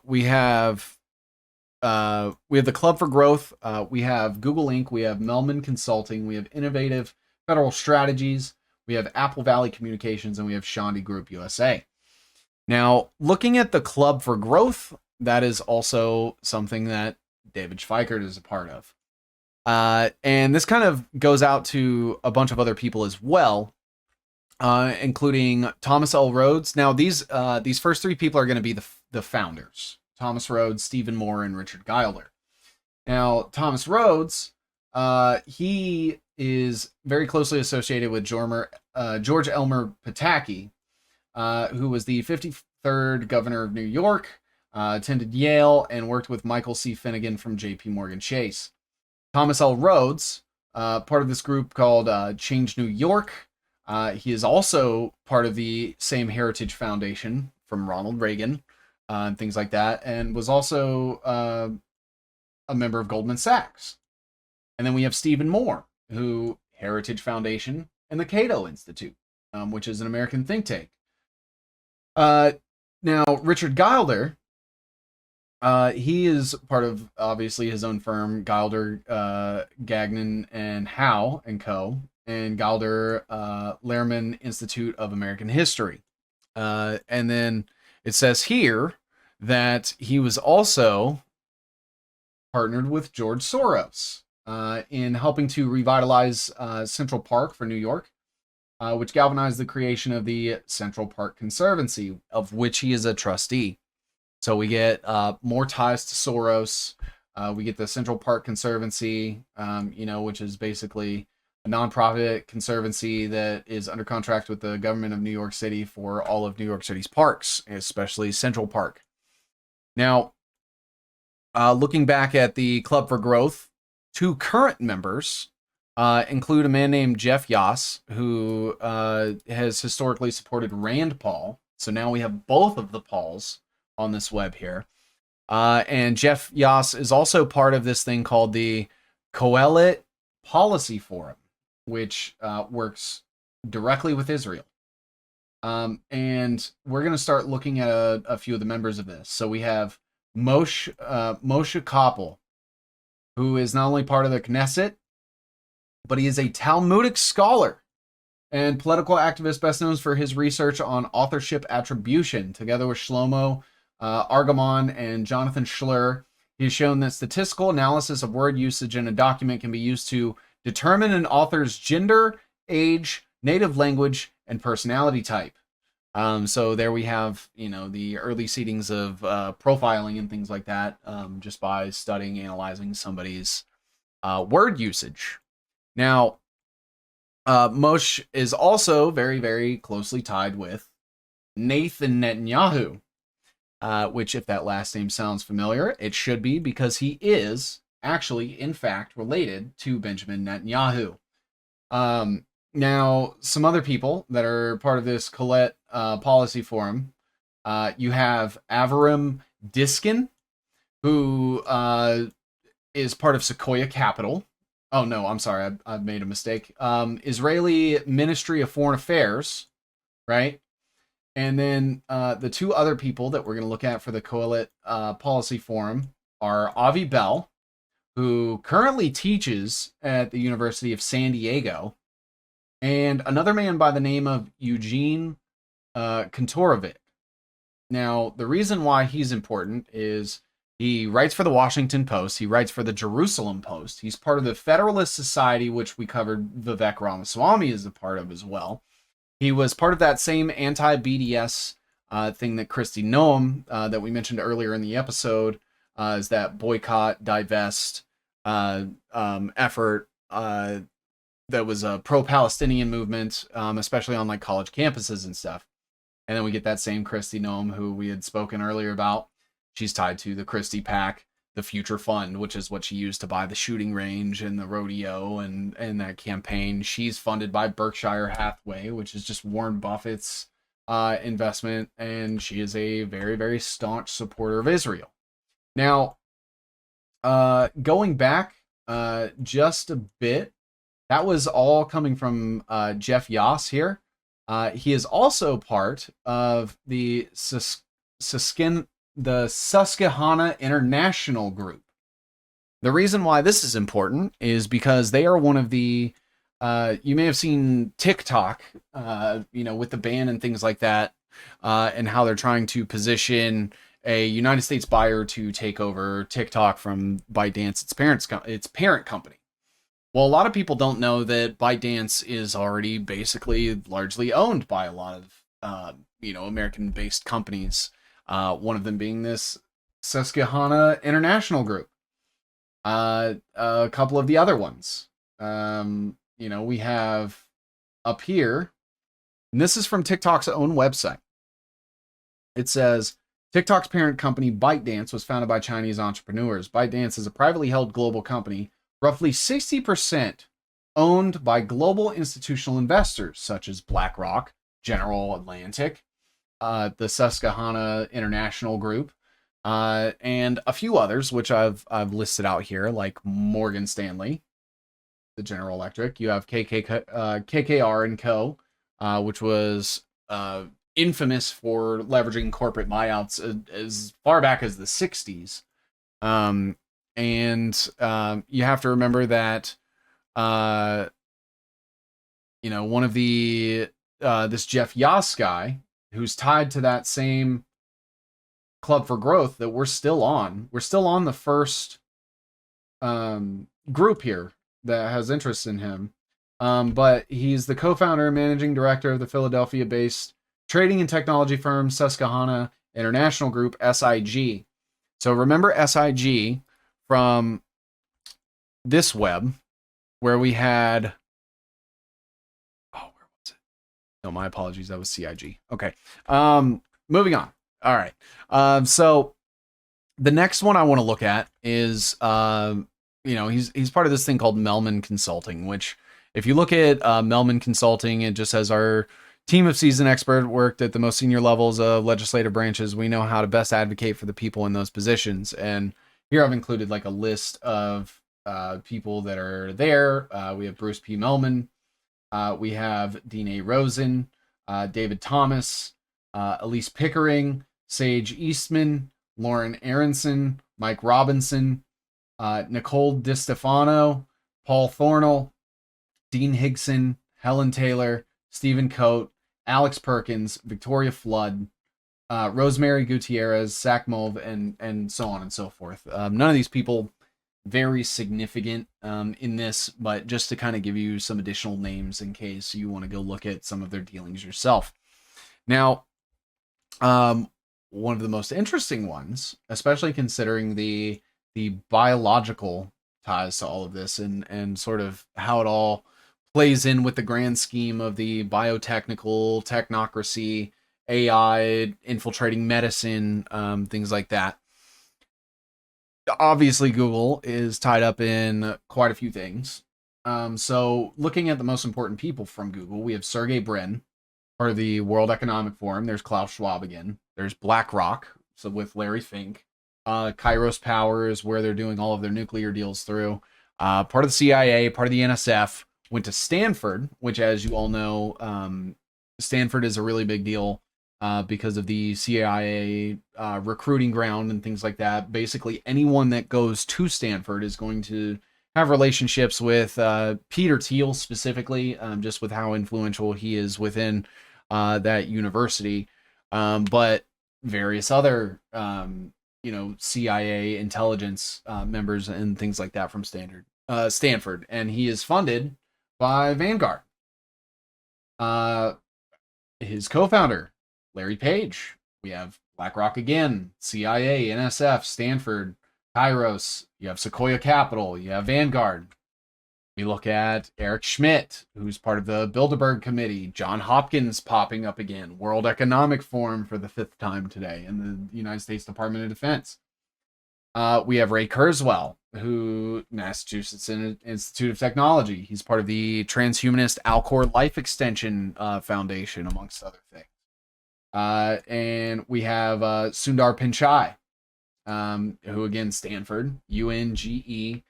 we have the Club for Growth. We have Google Inc. We have Melman Consulting. We have Innovative Federal Strategies. We have Apple Valley Communications, and we have Shandy Group USA. Now, looking at the Club for Growth, that is also something that David Schweikert is a part of. And this kind of goes out to a bunch of other people as well, including Thomas L. Rhodes. Now, these first three people are going to be the founders: Thomas Rhodes, Stephen Moore, and Richard Geiler. Now, Thomas Rhodes, he is very closely associated with George Elmer Pataki, who was the 53rd governor of New York, attended Yale, and worked with Michael C. Finnegan from J.P. Morgan Chase. Thomas L. Rhodes, part of this group called Change New York. He is also part of the same Heritage Foundation from Ronald Reagan and things like that, and was also a member of Goldman Sachs. And then we have Stephen Moore, who Heritage Foundation and the Cato Institute, which is an American think tank. Now, Richard Gilder, he is part of, obviously, his own firm, Gilder, Gagnon, and Howe and Co., and Gilder Lehrman Institute of American History. And then it says here that he was also partnered with George Soros in helping to revitalize Central Park for New York, which galvanized the creation of the Central Park Conservancy, of which he is a trustee. So we get more ties to Soros. We get the Central Park Conservancy, which is basically a nonprofit conservancy that is under contract with the government of New York City for all of New York City's parks, especially Central Park. Now, looking back at the Club for Growth, 2 current members include a man named Jeff Yass, who has historically supported Rand Paul. So now we have both of the Pauls on this web here. And Jeff Yass is also part of this thing called the Coelet Policy Forum, which works directly with Israel. And we're going to start looking at a few of the members of this. So we have Moshe Koppel, who is not only part of the Knesset, but he is a Talmudic scholar and political activist best known for his research on authorship attribution. Together with Shlomo Argamon and Jonathan Schlur, he has shown that statistical analysis of word usage in a document can be used to determine an author's gender, age, native language, and personality type. So there we have, the early seedings of profiling and things like that, just by studying, analyzing somebody's word usage. Now, Moshe is also very, very closely tied with Nathan Netanyahu, which, if that last name sounds familiar, it should be, because he is actually, in fact, related to Benjamin Netanyahu. Now, some other people that are part of this Colette Policy Forum, you have Avram Diskin, who is part of Sequoia Capital. Oh, no, I'm sorry, I've made a mistake. Israeli Ministry of Foreign Affairs, right? And then the 2 other people that we're going to look at for the Coelet Policy Forum are Avi Bell, who currently teaches at the University of San Diego, and another man by the name of Eugene Kantorovich. Now, the reason why he's important is he writes for the Washington Post. He writes for the Jerusalem Post. He's part of the Federalist Society, which we covered Vivek Ramaswamy is a part of as well. He was part of that same anti-BDS thing that Kristi Noem, that we mentioned earlier in the episode, is that boycott, divest effort that was a pro-Palestinian movement, especially on like college campuses and stuff. And then we get that same Kristi Noem, who we had spoken earlier about. She's tied to the Christie PAC, the Future Fund, which is what she used to buy the shooting range and the rodeo and that campaign. She's funded by Berkshire Hathaway, which is just Warren Buffett's investment, and she is a very, very staunch supporter of Israel. Now, going back just a bit, that was all coming from Jeff Yass here. He is also part of the Susquehanna International Group. The reason why this is important is because they are one of the, you may have seen TikTok, with the ban and things like that, and how they're trying to position a United States buyer to take over TikTok from ByteDance, its parent company. Well, a lot of people don't know that ByteDance is already basically largely owned by a lot of, American-based companies. One of them being this Susquehanna International Group. A couple of the other ones. We have up here, and this is from TikTok's own website. It says, TikTok's parent company, ByteDance, was founded by Chinese entrepreneurs. ByteDance is a privately held global company, roughly 60% owned by global institutional investors such as BlackRock, General Atlantic, the Susquehanna International Group, and a few others, which I've listed out here, like Morgan Stanley, the General Electric. You have KKR and Co., which was infamous for leveraging corporate buyouts as far back as the 60s. You have to remember that, one of the this Jeff Yas guy, who's tied to that same Club for Growth that we're still on. We're still on the first group here that has interest in him. But he's the co-founder and managing director of the Philadelphia-based trading and technology firm Susquehanna International Group, SIG. So remember SIG from this web where we had... Oh, where was it? No, my apologies. That was CIG. Okay. Moving on. All right. So the next one I want to look at is, he's part of this thing called Melman Consulting, which if you look at Melman Consulting, it just says our team of seasoned experts worked at the most senior levels of legislative branches. We know how to best advocate for the people in those positions. And here I've included like a list of people that are there. We have Bruce P. Melman. We have Dean A. Rosen, David Thomas, Elise Pickering, Sage Eastman, Lauren Aronson, Mike Robinson, Nicole DiStefano, Paul Thornell, Dean Higson, Helen Taylor, Stephen Coate, Alex Perkins, Victoria Flood, Rosemary Gutierrez, Zach Mulv, and so on and so forth. None of these people very significant in this, but just to kind of give you some additional names in case you want to go look at some of their dealings yourself. Now, one of the most interesting ones, especially considering the biological ties to all of this and sort of how it all plays in with the grand scheme of the biotechnical technocracy, AI infiltrating medicine, things like that. Obviously, Google is tied up in quite a few things. So looking at the most important people from Google, we have Sergey Brin, part of the World Economic Forum. There's Klaus Schwab again. There's BlackRock, so with Larry Fink. Kairos Power is where they're doing all of their nuclear deals through. Part of the CIA, part of the NSF, went to Stanford, which, as you all know, Stanford is a really big deal because of the CIA recruiting ground and things like that. Basically, anyone that goes to Stanford is going to have relationships with Peter Thiel specifically, just with how influential he is within that university. But various other, CIA intelligence members and things like that from Stanford. And he is funded by Vanguard. His co-founder, Larry Page. We have BlackRock again, CIA, NSF, Stanford, Kairos. You have Sequoia Capital. You have Vanguard. We look at Eric Schmidt, who's part of the Bilderberg Committee. John Hopkins popping up again. World Economic Forum for the 5th time today in the United States Department of Defense. We have Ray Kurzweil, who Massachusetts Institute of Technology. He's part of the Transhumanist Alcor Life Extension Foundation, amongst other things. And we have Sundar Pichai, who again, Stanford, UNGE,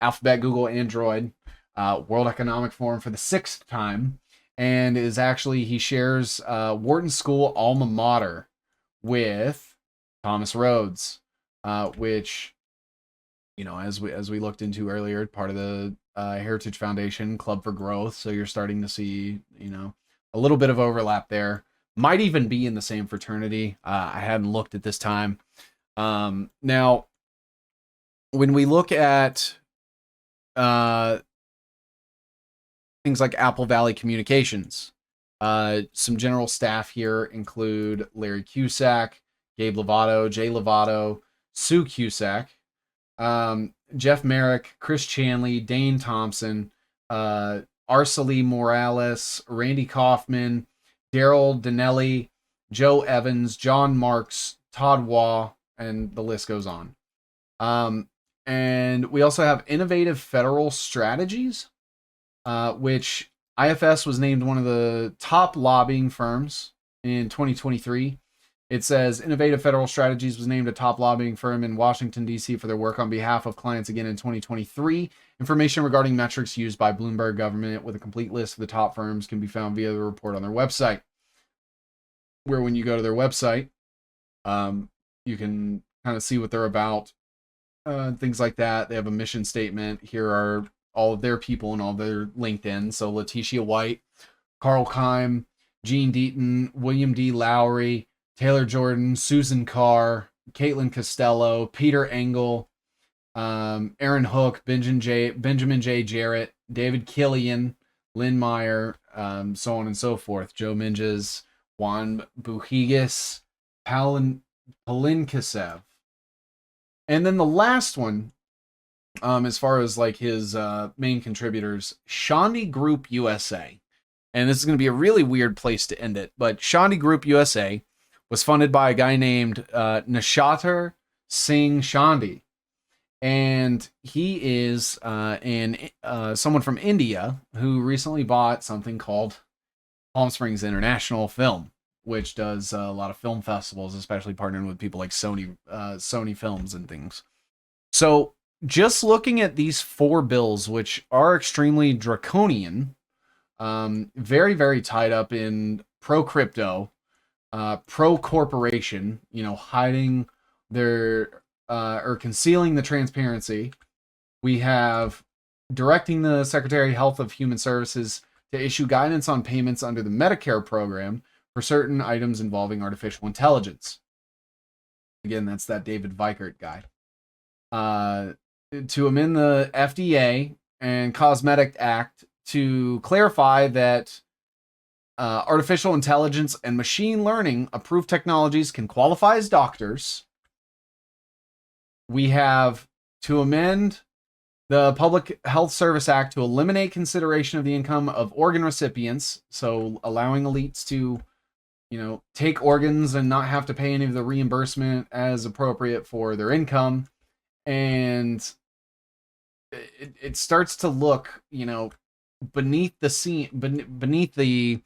Alphabet, Google, Android, World Economic Forum for the 6th time, and he shares Wharton School alma mater with Thomas Rhodes, which, as we looked into earlier, part of the Heritage Foundation, Club for Growth. So you're starting to see, a little bit of overlap there. Might even be in the same fraternity. I hadn't looked at this time. Now, when we look at things like Apple Valley Communications, some general staff here include Larry Cusack, Gabe Lovato, Jay Lovato, Sue Cusack, Jeff Merrick, Chris Chanley, Dane Thompson, Arceli Morales, Randy Kaufman, Daryl Donnelly, Joe Evans, John Marks, Todd Waugh, and the list goes on. And we also have Innovative Federal Strategies, which IFS was named one of the top lobbying firms in 2023. It says Innovative Federal Strategies was named a top lobbying firm in Washington, D.C. for their work on behalf of clients again in 2023. Information regarding metrics used by Bloomberg government with a complete list of the top firms can be found via the report on their website. Where when you go to their website, you can kind of see what they're about, things like that. They have a mission statement. Here are all of their people and all their LinkedIn. So Letitia White, Carl Keim, Gene Deaton, William D. Lowry, Taylor Jordan, Susan Carr, Caitlin Costello, Peter Engel, Aaron Hook, Benjamin J. Jarrett, David Killian, Lynn Meyer, so on and so forth. Joe Minges, Juan Buhigis, Palinkasev. And then the last one, as far as like his main contributors, Shandi Group USA. And this is going to be a really weird place to end it, but Shandi Group USA was funded by a guy named Nashatar Singh Shandi. And he is someone from India who recently bought something called Palm Springs International Film, which does a lot of film festivals, especially partnering with people like Sony Films and things. So just looking at these 4 bills, which are extremely draconian, very, very tied up in pro-crypto, pro-corporation, hiding their or concealing the transparency. We have directing the Secretary of Health of Human Services to issue guidance on payments under the Medicare program for certain items involving artificial intelligence. Again, that's that David Weichert guy. To amend the FDA and Cosmetic Act to clarify that artificial intelligence and machine learning approved technologies can qualify as doctors. We have to amend the Public Health Service Act to eliminate consideration of the income of organ recipients, so allowing elites to, take organs and not have to pay any of the reimbursement as appropriate for their income. And it starts to look, beneath the scene, beneath the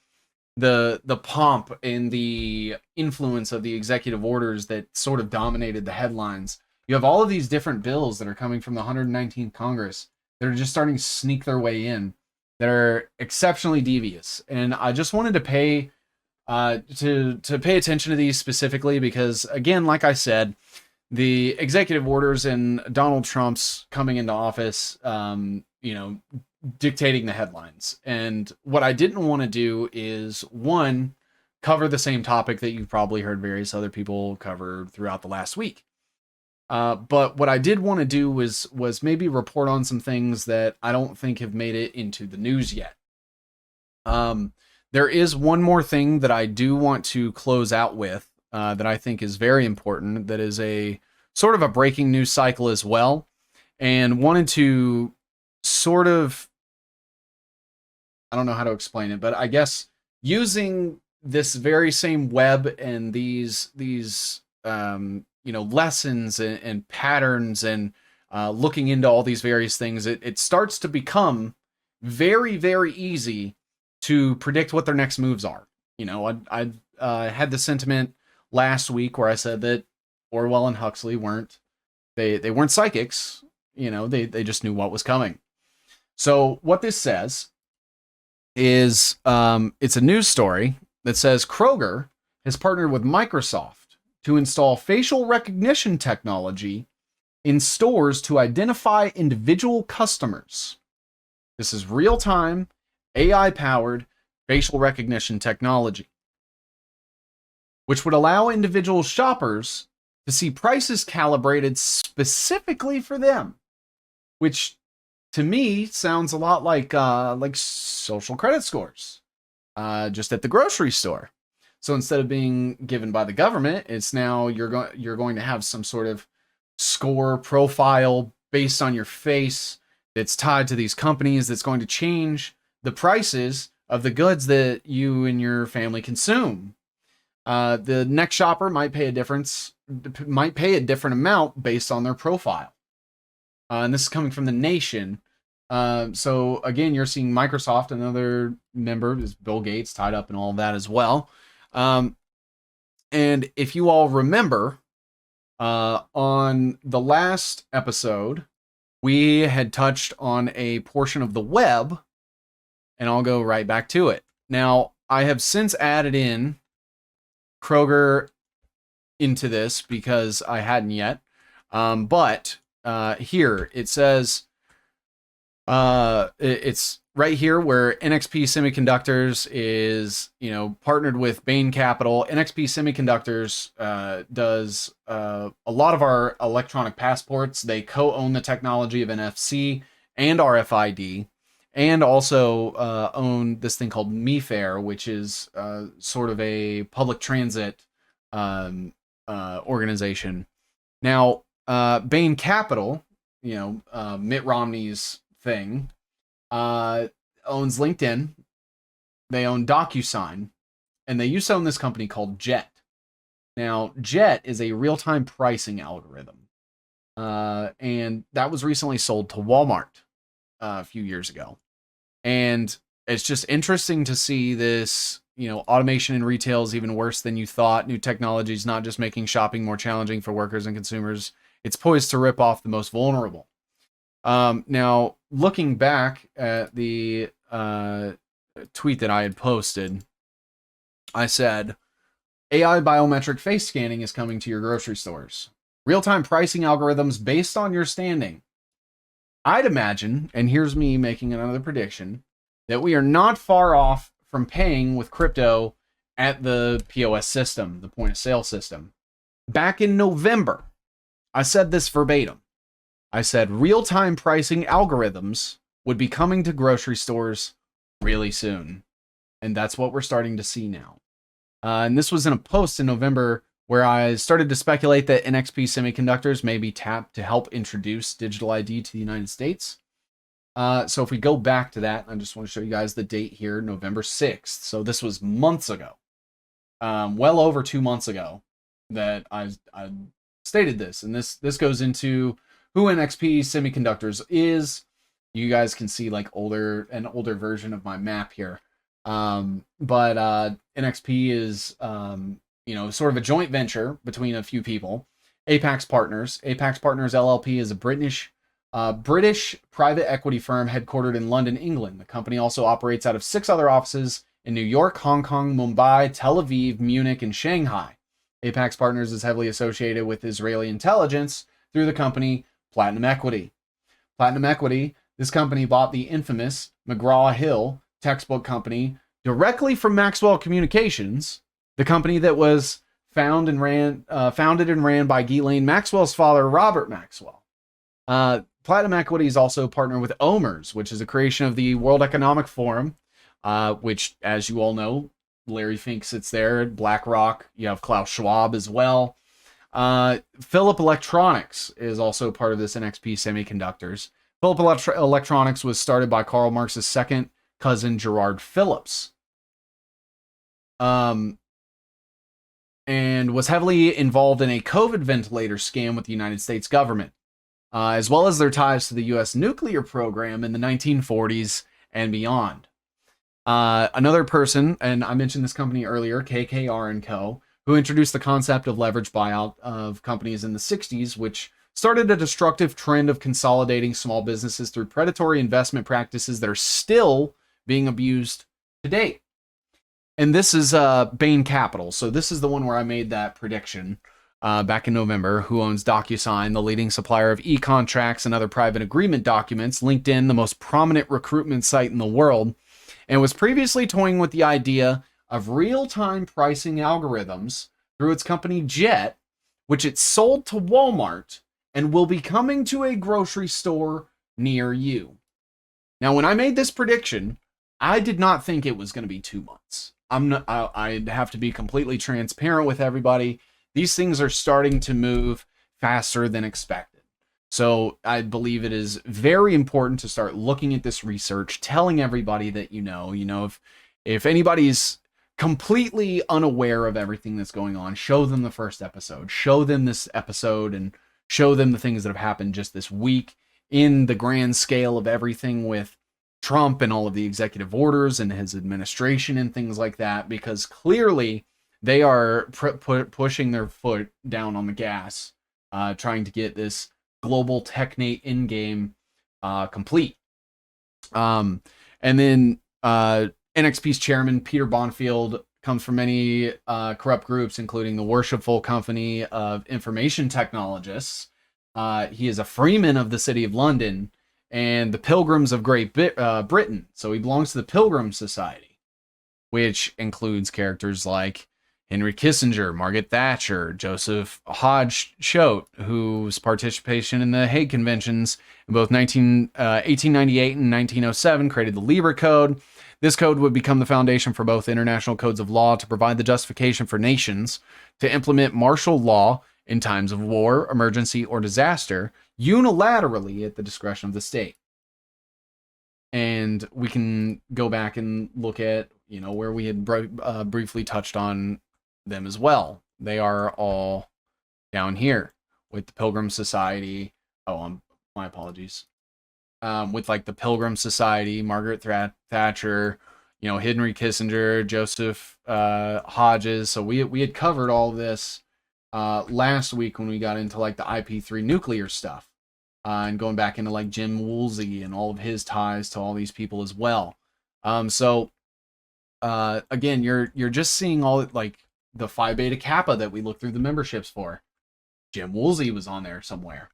pomp and the influence of the executive orders that sort of dominated the headlines. You have all of these different bills that are coming from the 119th Congress that are just starting to sneak their way in, that are exceptionally devious. And I just wanted to pay attention to these specifically because, again, like I said, the executive orders and Donald Trump's coming into office, dictating the headlines. And what I didn't want to do is, one, cover the same topic that you've probably heard various other people cover throughout the last week. But what I did want to do was maybe report on some things that I don't think have made it into the news yet. There is one more thing that I do want to close out with that I think is very important, that is a sort of a breaking news cycle as well, and wanted to sort of, I don't know how to explain it, but I guess using this very same web and these lessons and patterns and looking into all these various things, it starts to become very, very easy to predict what their next moves are. I had the sentiment last week where I said that Orwell and Huxley weren't psychics. They just knew what was coming. So what this says is it's a news story that says Kroger has partnered with Microsoft to install facial recognition technology in stores to identify individual customers. This is real-time, AI-powered facial recognition technology, which would allow individual shoppers to see prices calibrated specifically for them, which to me sounds a lot like social credit scores, just at the grocery store. So instead of being given by the government, it's now you're going to have some sort of score profile based on your face that's tied to these companies that's going to change the prices of the goods that you and your family consume. The next shopper might pay a different amount based on their profile. And this is coming from The Nation. So again, you're seeing Microsoft, another member is Bill Gates, tied up in all of that as well. And if you all remember, on the last episode, we had touched on a portion of the web, and I'll go right back to it. Now, I have since added in Kroger into this because I hadn't yet. But here it says, it's right here where NXP Semiconductors is, partnered with Bain Capital. NXP Semiconductors does a lot of our electronic passports. They co-own the technology of NFC and RFID, and also own this thing called MeFare, which is sort of a public transit organization. Now, Bain Capital, Mitt Romney's thing, owns LinkedIn. They own DocuSign, and they used to own this company called Jet. Now, Jet is a real-time pricing algorithm, and that was recently sold to Walmart a few years ago. And it's just interesting to see this, automation in retail is even worse than you thought. New technology is not just making shopping more challenging for workers and consumers. It's poised to rip off the most vulnerable. Now, looking back at the tweet that I had posted, I said, AI biometric face scanning is coming to your grocery stores. Real-time pricing algorithms based on your standing. I'd imagine, and here's me making another prediction, that we are not far off from paying with crypto at the POS system, the point of sale system. Back in November, I said this verbatim. I said real-time pricing algorithms would be coming to grocery stores really soon. And that's what we're starting to see now. And this was in a post in November where I started to speculate that NXP Semiconductors may be tapped to help introduce digital ID to the United States. So if we go back to that, I just want to show you guys the date here, November 6th. So this was months ago, well over 2 months ago that I stated this. And this goes into who NXP Semiconductors is. You guys can see like an older version of my map here. But NXP is, sort of a joint venture between a few people. Apex Partners. Apex Partners LLP is a British private equity firm headquartered in London, England. The company also operates out of 6 other offices in New York, Hong Kong, Mumbai, Tel Aviv, Munich, and Shanghai. Apex Partners is heavily associated with Israeli intelligence through the company Platinum Equity. Platinum Equity, this company bought the infamous McGraw-Hill textbook company directly from Maxwell Communications, the company that was founded and ran by Ghislaine Maxwell's father, Robert Maxwell. Platinum Equity is also partnered with OMERS, which is a creation of the World Economic Forum, which, as you all know, Larry Fink sits there. BlackRock, you have Klaus Schwab as well. Philip Electronics is also part of this NXP Semiconductors. Philip Electronics was started by Karl Marx's second cousin, Gerard Phillips. And was heavily involved in a COVID ventilator scam with the United States government, as well as their ties to the U.S. nuclear program in the 1940s and beyond. Another person, and I mentioned this company earlier, KKR & Co., who introduced the concept of leverage buyout of companies in the 60s, which started a destructive trend of consolidating small businesses through predatory investment practices that are still being abused to date. And this is Bain Capital. So this is the one where I made that prediction back in November, who owns DocuSign, the leading supplier of e-contracts and other private agreement documents, LinkedIn, the most prominent recruitment site in the world, and was previously toying with the idea of real-time pricing algorithms through its company Jet, which it sold to Walmart and will be coming to a grocery store near you. Now, when I made this prediction, I did not think it was going to be 2 months. I'd have to be completely transparent with everybody. These things are starting to move faster than expected. So I believe it is very important to start looking at this research, telling everybody that if anybody's completely unaware of everything that's going on. Show them the first episode, show them this episode, and show them the things that have happened just this week in the grand scale of everything with Trump and all of the executive orders and his administration and things like that, because clearly they are pushing their foot down on the gas, trying to get this global technate in-game complete. And then NXP's chairman, Peter Bonfield, comes from many corrupt groups, including the Worshipful Company of Information Technologists. He is a freeman of the City of London and the Pilgrims of Great Britain. So he belongs to the Pilgrim Society, which includes characters like Henry Kissinger, Margaret Thatcher, Joseph Hodge Choate, whose participation in the Hague Conventions in both 1898 and 1907 created the Libra Code. This code would become the foundation for both international codes of law to provide the justification for nations to implement martial law in times of war, emergency, or disaster unilaterally at the discretion of the state. And we can go back and look at, where we had briefly touched on them as well. They are all down here with the Pilgrim Society. My apologies. With like the Pilgrim Society, Margaret Thatcher, Henry Kissinger, Joseph Hodges. So we had covered all this last week when we got into like the IP3 nuclear stuff, and going back into like Jim Woolsey and all of his ties to all these people as well. So again, you're just seeing all like the Phi Beta Kappa that we look through the memberships for. Jim Woolsey was on there somewhere.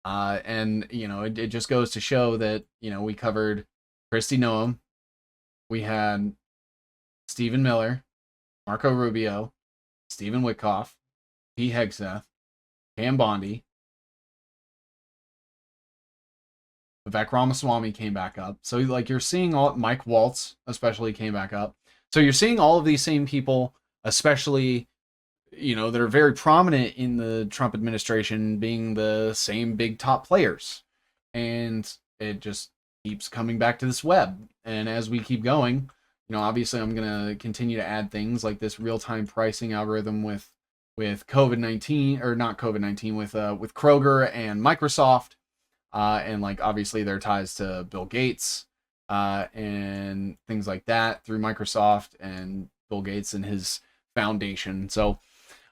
And it just goes to show that, we covered Kristi Noem, we had Stephen Miller, Marco Rubio, Stephen Witkoff, P. Hegseth, Pam Bondi, Vivek Ramaswamy came back up. So like you're seeing Mike Waltz especially came back up. So you're seeing all of these same people, especially that are very prominent in the Trump administration, being the same big top players. And it just keeps coming back to this web. And as we keep going, obviously I'm going to continue to add things like this real-time pricing algorithm with COVID-19, or not COVID-19, with Kroger and Microsoft, and like obviously their ties to Bill Gates, and things like that through Microsoft and Bill Gates and his foundation. So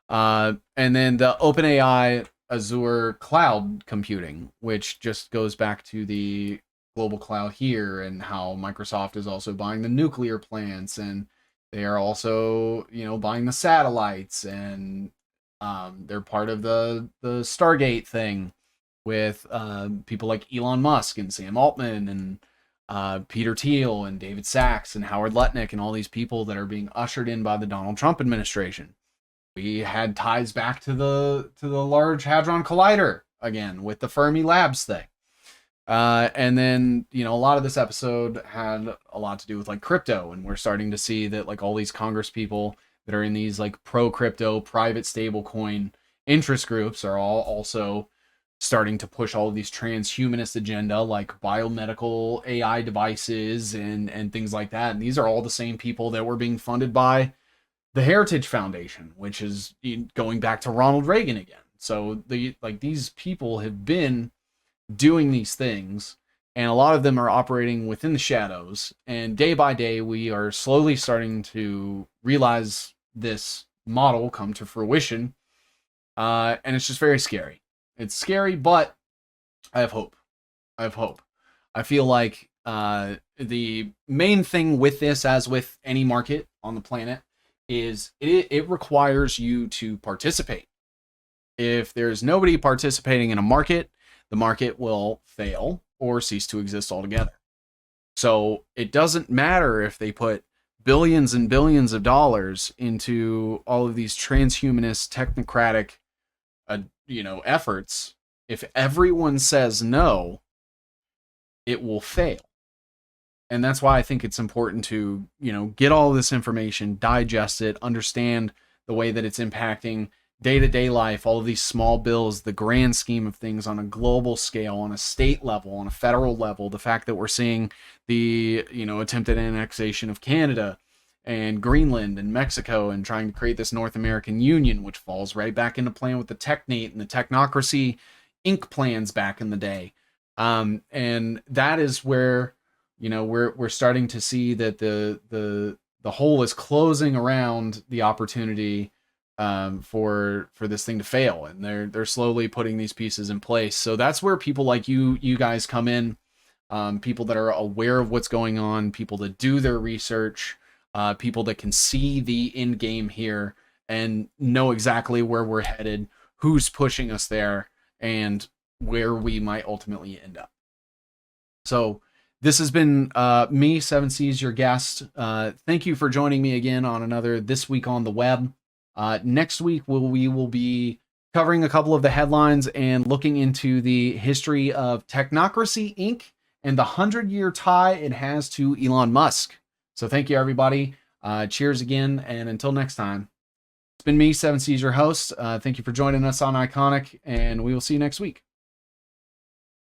and then the OpenAI Azure cloud computing, which just goes back to the global cloud here, and how Microsoft is also buying the nuclear plants, and they are also, buying the satellites, and they're part of the Stargate thing with people like Elon Musk and Sam Altman and Peter Thiel and David Sachs and Howard Lutnick and all these people that are being ushered in by the Donald Trump administration. We had ties back to the Large Hadron Collider again with the Fermi Labs thing. And then, a lot of this episode had a lot to do with like crypto, and we're starting to see that like all these Congress people that are in these like pro crypto private stablecoin interest groups are all also starting to push all of these transhumanist agenda, like biomedical AI devices and things like that. And these are all the same people that were being funded by the Heritage Foundation, which is going back to Ronald Reagan again. So these people have been doing these things, and a lot of them are operating within the shadows. And day by day, we are slowly starting to realize this model come to fruition. And it's just very scary. It's scary, but I have hope. I feel like the main thing with this, as with any market on the planet, is it requires you to participate. If there's nobody participating in a market, the market will fail or cease to exist altogether. So it doesn't matter if they put billions and billions of dollars into all of these transhumanist technocratic efforts. If everyone says no, it will fail. And that's why I think it's important to, get all this information, digest it, understand the way that it's impacting day-to-day life, all of these small bills, the grand scheme of things on a global scale, on a state level, on a federal level, the fact that we're seeing the, attempted annexation of Canada, and Greenland and Mexico and trying to create this North American Union, which falls right back into playing with the Technate and the Technocracy Inc. plans back in the day. And that is where, we're starting to see that the hole is closing around the opportunity for this thing to fail, and they're slowly putting these pieces in place. So that's where people like you guys come in, people that are aware of what's going on, people that do their research, people that can see the end game here and know exactly where we're headed, who's pushing us there, and where we might ultimately end up. So this has been me, 7C's, your guest. Thank you for joining me again on another This Week on the Web. Next week, we will be covering a couple of the headlines and looking into the history of Technocracy Inc. and the 100-year tie it has to Elon Musk. So thank you, everybody. Cheers again, and until next time. It's been me, 7C's, your host. Thank you for joining us on Ickonic, and we will see you next week.